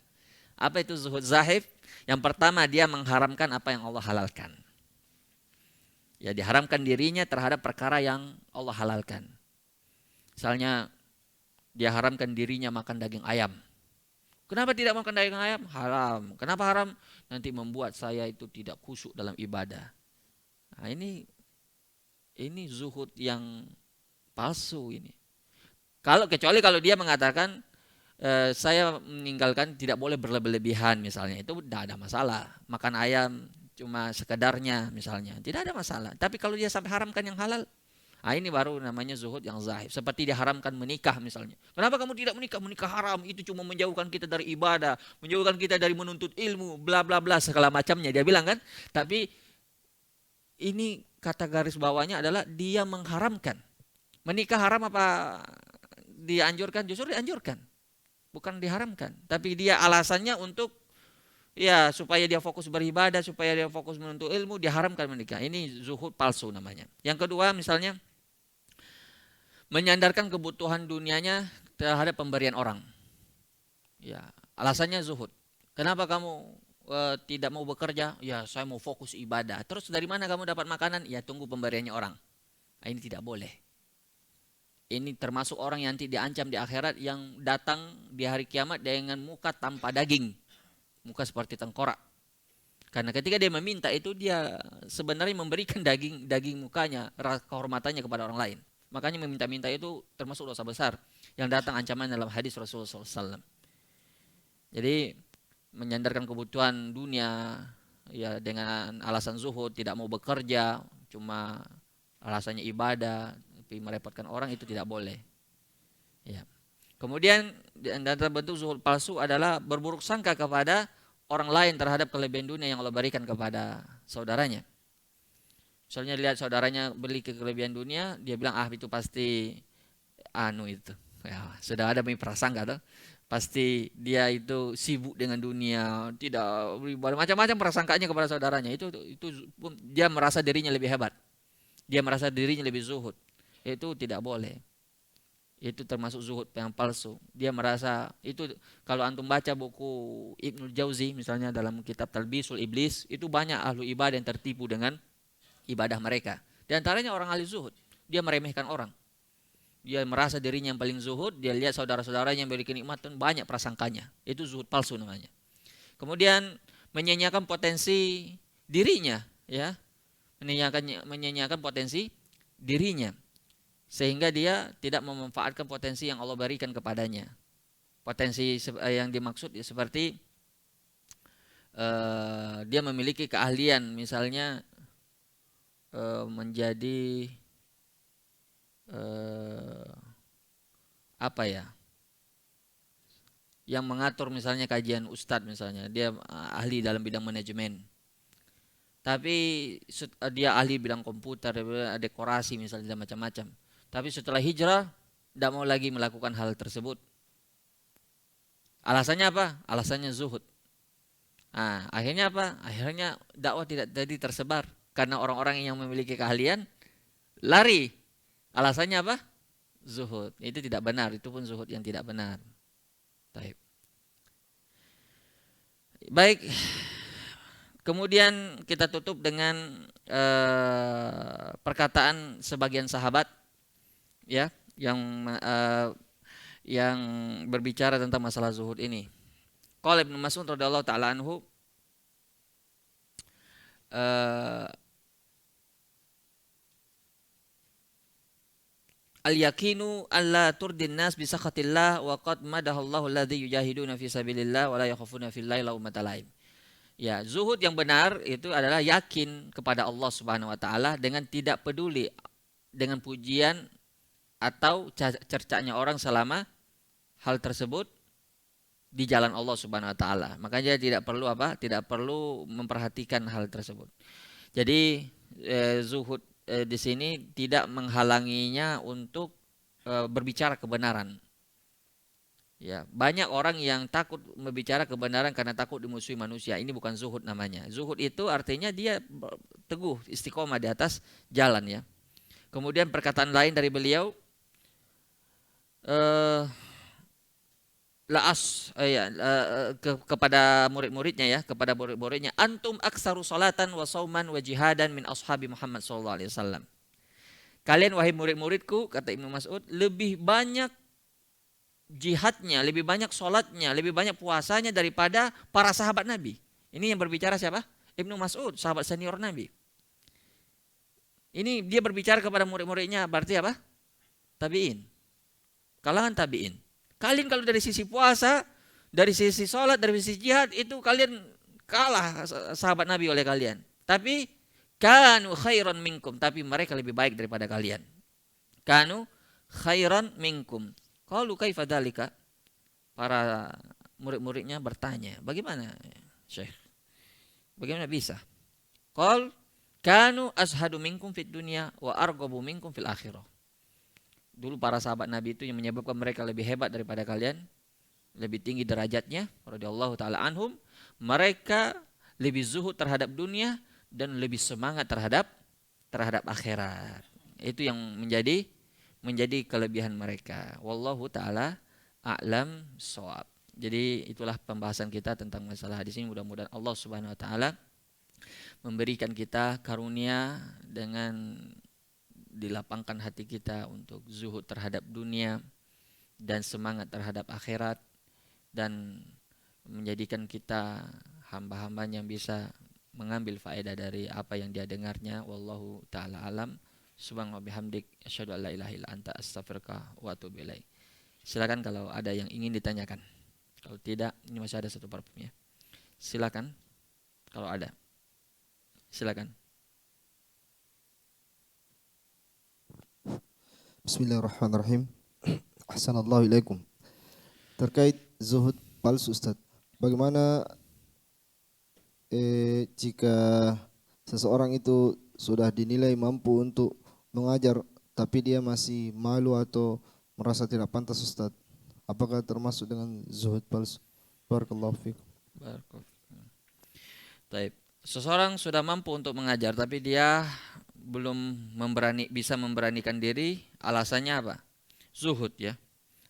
S1: Apa itu zuhud zahif? Yang pertama dia mengharamkan apa yang Allah halalkan. Ya, diharamkan dirinya terhadap perkara yang Allah halalkan. Misalnya dia haramkan dirinya makan daging ayam. Kenapa tidak makan daging ayam? Haram. Kenapa haram? Nanti membuat saya itu tidak khusyuk dalam ibadah. Nah, ini zuhud yang palsu ini. Kecuali kalau dia mengatakan saya meninggalkan tidak boleh berlebihan misalnya, itu tidak ada masalah. Makan ayam cuma sekedarnya misalnya, tidak ada masalah. Tapi kalau dia sampai haramkan yang halal, ini baru namanya zuhud yang zahir. Seperti diharamkan menikah misalnya. Kenapa kamu tidak menikah? Menikah haram, itu cuma menjauhkan kita dari ibadah, menjauhkan kita dari menuntut ilmu, bla bla bla segala macamnya dia bilang kan. Tapi ini kata garis bawahnya adalah dia mengharamkan. Menikah haram apa dianjurkan? Justru dianjurkan, bukan diharamkan. Tapi dia alasannya untuk ya supaya dia fokus beribadah, supaya dia fokus menuntut ilmu, diharamkan menikah. Ini zuhud palsu namanya. Yang kedua misalnya menyandarkan kebutuhan dunianya terhadap pemberian orang. Ya, alasannya zuhud. Kenapa kamu tidak mau bekerja? Ya, saya mau fokus ibadah. Terus dari mana kamu dapat makanan? Ya, tunggu pemberiannya orang. Ini tidak boleh. Ini termasuk orang yang nanti diancam di akhirat, yang datang di hari kiamat dengan muka tanpa daging. Muka seperti tengkorak. Karena ketika dia meminta itu, dia sebenarnya memberikan daging mukanya, kehormatannya kepada orang lain. Makanya meminta-minta itu termasuk dosa besar yang datang ancaman dalam hadis Rasulullah SAW. Jadi menyandarkan kebutuhan dunia ya dengan alasan zuhud, tidak mau bekerja, cuma alasannya ibadah, tapi merepotkan orang, itu tidak boleh. Ya. Kemudian antara bentuk zuhud palsu adalah berburuk sangka kepada orang lain terhadap kelebihan dunia yang Allah berikan kepada saudaranya. Misalnya lihat saudaranya beli kelebihan dunia, dia bilang itu pasti itu. Ya, sudah ada prasangka tuh. Pasti dia itu sibuk dengan dunia, tidak beribadah, macam-macam prasangkanya kepada saudaranya. Itu dia merasa dirinya lebih hebat. Dia merasa dirinya lebih zuhud. Itu tidak boleh. Itu termasuk zuhud yang palsu. Dia merasa itu, kalau antum baca buku Ibnul Jauzi misalnya dalam kitab Talbisul Iblis, itu banyak ahlu ibadah yang tertipu dengan ibadah mereka. Di antaranya orang ahli zuhud. Dia meremehkan orang. Dia merasa dirinya yang paling zuhud, dia lihat saudara-saudaranya yang memiliki nikmatan, banyak prasangkanya. Itu zuhud palsu namanya. Kemudian menyanyiakan potensi dirinya, ya. Menyanyiakan potensi dirinya. Sehingga dia tidak memanfaatkan potensi yang Allah berikan kepadanya. Potensi yang dimaksud seperti dia memiliki keahlian, misalnya menjadi yang mengatur misalnya kajian ustadz, misalnya dia ahli dalam bidang manajemen, tapi dia ahli bidang komputer, dekorasi misalnya, macam-macam. Tapi setelah hijrah tidak mau lagi melakukan hal tersebut. Alasannya apa? Alasannya zuhud. Nah, akhirnya apa? Akhirnya dakwah tidak jadi tersebar karena orang-orang yang memiliki keahlian lari. Alasannya apa? Zuhud. Itu tidak benar, itu pun zuhud yang tidak benar. Baik. Kemudian kita tutup dengan perkataan sebagian sahabat ya yang berbicara tentang masalah zuhud ini. Qala Ibnu Mas'ud radhiyallahu taala anhu al-yakinu alla turdin nas bi sakhatillah wa qad madahallahu alladzi yujahiduna fi sabilillah wa la yakhafuna fillahi laumatal laim. Ya, zuhud yang benar itu adalah yakin kepada Allah Subhanahu wa taala dengan tidak peduli dengan pujian atau cercanya orang selama hal tersebut di jalan Allah Subhanahu wa taala. Makanya tidak perlu apa? Tidak perlu memperhatikan hal tersebut. Jadi zuhud di sini tidak menghalanginya untuk berbicara kebenaran. Ya, banyak orang yang takut berbicara kebenaran karena takut dimusuhi manusia. Ini bukan zuhud namanya. Zuhud itu artinya dia teguh, istiqomah di atas jalan ya. Kemudian perkataan lain dari beliau kepada murid-muridnya ya, kepada murid-muridnya, antum aksaru salatan wa sauman wa jihadan min ashabi Muhammad sallallahu alaihi wasallam. Kalian wahai murid-muridku, kata Ibnu Mas'ud, lebih banyak jihadnya, lebih banyak sholatnya, lebih banyak puasanya daripada para sahabat Nabi. Ini yang berbicara siapa? Ibnu Mas'ud, sahabat senior Nabi. Ini dia berbicara kepada murid-muridnya, berarti apa? Tabi'in. Kalangan tabi'in. Kalian kalau dari sisi puasa, dari sisi sholat, dari sisi jihad, itu kalian kalah sahabat Nabi oleh kalian. Tapi kanu khairan minkum, tapi mereka lebih baik daripada kalian. Kanu khairan minkum. Qalu kaifa dzalika? Para murid-muridnya bertanya, bagaimana Syekh? Bagaimana bisa? Qal kanu ashadu minkum fid dunya wa arghabu minkum fil akhirah. Dulu para sahabat Nabi itu yang menyebabkan mereka lebih hebat daripada kalian, lebih tinggi derajatnya, radhiyallahu taala anhum, mereka lebih zuhud terhadap dunia dan lebih semangat terhadap akhirat. Itu yang menjadi kelebihan mereka. Wallahu taala a'lam shawab. Jadi itulah pembahasan kita tentang masalah hadis ini. Mudah-mudahan Allah Subhanahu wa taala memberikan kita karunia dengan dilapangkan hati kita untuk zuhud terhadap dunia dan semangat terhadap akhirat, dan menjadikan kita hamba-hamba yang bisa mengambil faedah dari apa yang dia dengarnya. Wallahu taala alam. Subhanallah bihamdik asyhadu an la ilaha illa anta astaghfiruka wa atubu ilaik. Silakan kalau ada yang ingin ditanyakan. Kalau tidak, ini masih ada satu parfum ya. Silakan kalau ada. Silakan.
S2: Bismillahirrahmanirrahim. Ahsanallahu ilaikum. Terkait zuhud palsu Ustaz, bagaimana jika seseorang itu sudah dinilai mampu untuk mengajar tapi dia masih malu atau merasa tidak pantas Ustaz, apakah termasuk dengan zuhud palsu? Barakallahu fiik.
S1: Baik. Seseorang sudah mampu untuk mengajar tapi dia belum bisa memberanikan diri, alasannya apa? Zuhud ya.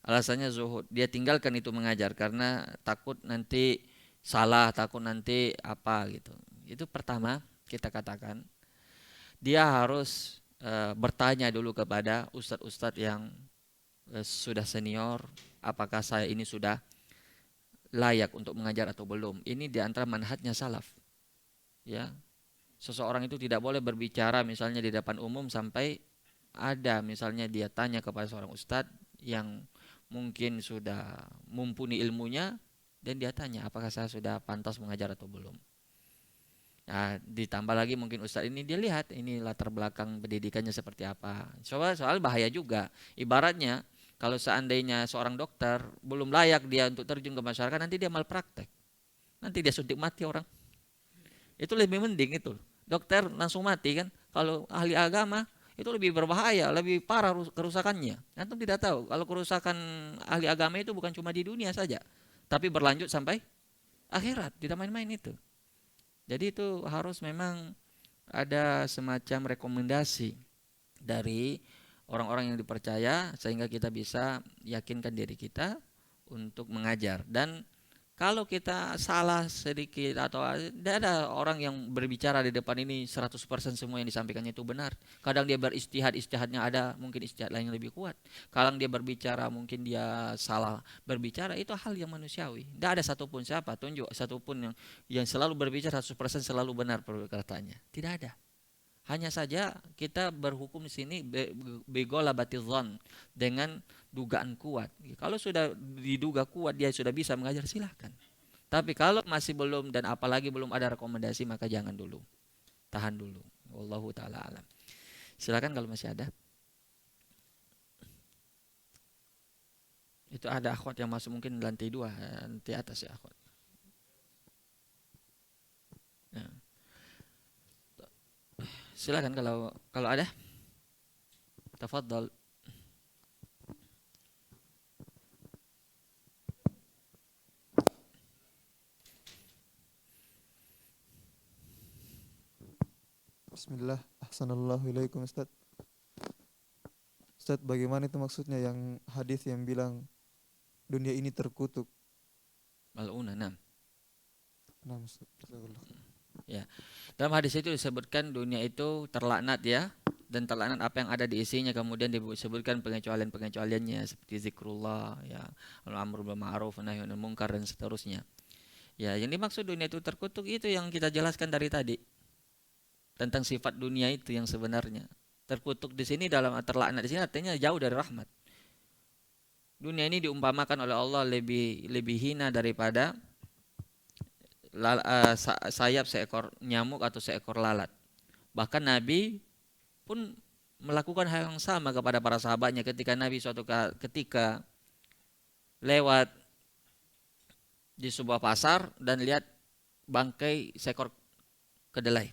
S1: Alasannya zuhud. Dia tinggalkan itu mengajar karena takut nanti salah, takut nanti apa gitu. Itu pertama kita katakan dia harus bertanya dulu kepada ustadz-ustadz yang sudah senior, apakah saya ini sudah layak untuk mengajar atau belum. Ini di antara manhajnya salaf. Ya. Seseorang itu tidak boleh berbicara misalnya di depan umum sampai ada misalnya dia tanya kepada seorang ustadz yang mungkin sudah mumpuni ilmunya, dan dia tanya apakah saya sudah pantas mengajar atau belum. Nah, ditambah lagi mungkin ustadz ini dia lihat ini latar belakang pendidikannya seperti apa. Soal bahaya juga. Ibaratnya kalau seandainya seorang dokter belum layak dia untuk terjun ke masyarakat, nanti dia malpraktek. Nanti dia suntik mati orang. Itu lebih mending itu. Dokter langsung mati kan. Kalau ahli agama itu lebih berbahaya, lebih parah kerusakannya. Antum tidak tahu kalau kerusakan ahli agama itu bukan cuma di dunia saja, tapi berlanjut sampai akhirat. Tidak main-main itu. Jadi itu harus memang ada semacam rekomendasi dari orang-orang yang dipercaya sehingga kita bisa yakinkan diri kita untuk mengajar. Dan kalau kita salah sedikit atau tidak ada orang yang berbicara di depan ini 100% semua yang disampaikannya itu benar. Kadang dia beristihad, istihadnya ada, mungkin istihad lain yang lebih kuat. Kadang dia berbicara, mungkin dia salah berbicara, itu hal yang manusiawi. Tidak ada satupun siapa, tunjuk satupun yang selalu berbicara 100% selalu benar perkataannya. Tidak ada. Hanya saja kita berhukum di sini begolabatil dzan, dengan dugaan kuat. Kalau sudah diduga kuat dia sudah bisa mengajar, silahkan. Tapi kalau masih belum dan apalagi belum ada rekomendasi, maka jangan dulu. Tahan dulu. Wallahu taala alam. Silakan kalau masih ada. Itu ada akhwat yang masuk mungkin lantai 2, lantai atas ya akhwat. Nah. Silakan kalau ada. Tafadhal.
S5: Bismillah, ahsanallahu ilaikum Ustaz. Ustaz, bagaimana itu maksudnya yang hadis yang bilang dunia ini terkutuk?
S1: Mal'una, nah.
S5: Nah, Ustaz.
S1: Ya. Dalam hadis itu disebutkan dunia itu terlaknat ya, dan terlaknat apa yang ada di isinya. Kemudian disebutkan pengecualian-pengecualiannya seperti zikrullah, ya, al-amru bil ma'ruf, nahy anil munkar dan seterusnya. Ya, yang dimaksud dunia itu terkutuk itu yang kita jelaskan dari tadi. Tentang sifat dunia itu yang sebenarnya. Terkutuk di sini dalam terlaknat di sini artinya jauh dari rahmat. Dunia ini diumpamakan oleh Allah lebih hina daripada sayap seekor nyamuk atau seekor lalat. Bahkan Nabi pun melakukan hal yang sama kepada para sahabatnya ketika Nabi ketika lewat di sebuah pasar dan lihat bangkai seekor kedelai.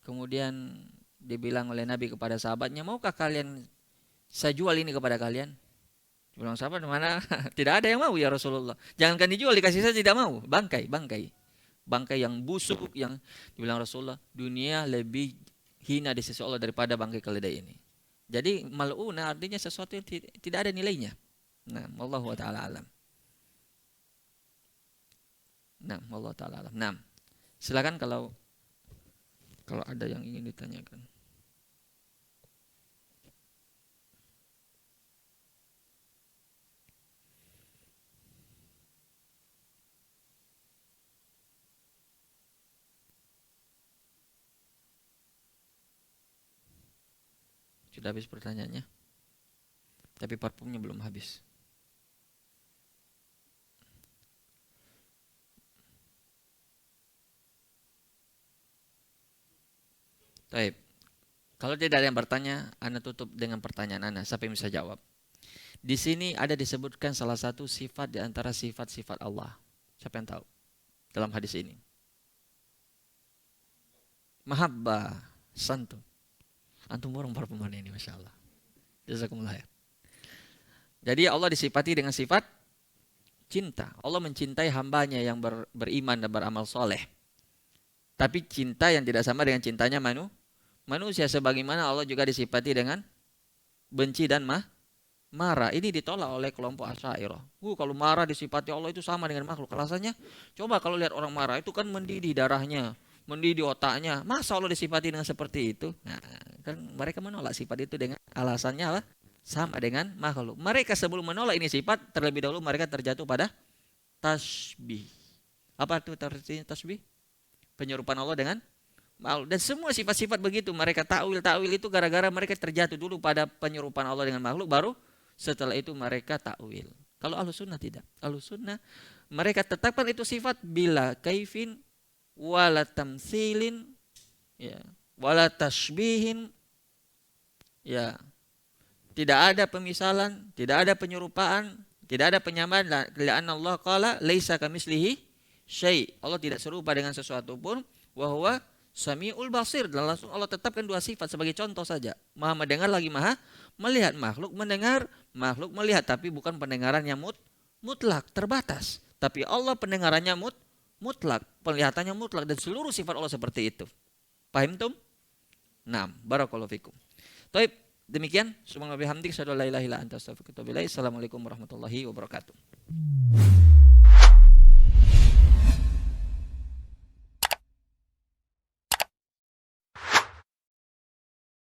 S1: Kemudian dibilang oleh Nabi kepada sahabatnya, maukah kalian saya jual ini kepada kalian? Bilang sahabat, mana? Tidak ada yang mau ya Rasulullah. Jangankan dijual, dikasih saja tidak mau. Bangkai yang busuk, yang dibilang Rasulullah, dunia lebih hina di sisi Allah daripada bangkai keledai ini. Jadi mal'una artinya sesuatu yang tidak ada nilainya. Nah, wallahu ta'ala alam. Nah, wallahu ta'ala alam. Nah, silakan kalau ada yang ingin ditanyakan. Sudah habis pertanyaannya, tapi parfumnya belum habis. Baik. Kalau tidak ada yang bertanya, Anda tutup dengan pertanyaan Anda. Siapa yang bisa jawab? Di sini ada disebutkan salah satu sifat di antara sifat-sifat Allah. Siapa yang tahu dalam hadis ini? Mahabbah, santun. Antum orang parfuman ini, Masya Allah. Jazakumullah khair. Jadi Allah disifati dengan sifat cinta. Allah mencintai hambanya yang beriman dan beramal soleh. Tapi cinta yang tidak sama dengan cintanya manusia. Sebagaimana Allah juga disifati dengan benci dan marah. Ini ditolak oleh kelompok Asy'ariyah. Kalau marah disifati Allah itu sama dengan makhluk. Alasannya, coba kalau lihat orang marah itu kan mendidih darahnya, mendidih otaknya. Masa Allah disifati dengan seperti itu? Nah, kan mereka menolak sifat itu dengan alasannya apa? Sama dengan makhluk. Mereka sebelum menolak ini sifat, terlebih dahulu mereka terjatuh pada tasbih. Apa itu tasbih? Penyerupaan Allah dengan makhluk. Dan semua sifat-sifat begitu mereka takwil itu gara-gara mereka terjatuh dulu pada penyerupaan Allah dengan makhluk, baru setelah itu mereka takwil. Kalau Ahlussunnah tidak. Ahlussunnah mereka tetapkan itu sifat bila kaifin wala tamtsilin, ya, wala tashbihin, ya, tidak ada pemisalan, tidak ada penyerupaan, tidak ada penyamaan. Karena Allah qala laisa kamitslihi syai'. Allah tidak serupa dengan sesuatu pun. Wa huwa samiul basir. Dan langsung Allah tetapkan dua sifat sebagai contoh saja. Maha mendengar lagi maha melihat. Makhluk mendengar, makhluk melihat, tapi bukan pendengaran yang mutlak, terbatas. Tapi Allah pendengarannya mutlak, penglihatannya mutlak, dan seluruh sifat Allah seperti itu. Paham tum? Naam, barakallahu fikum. Taib, demikian. Subhanallah bihamdik, asyhadu an la ilaha illa anta astaghfiruka wa atubu ilaik. Assalamualaikum warahmatullahi wabarakatuh.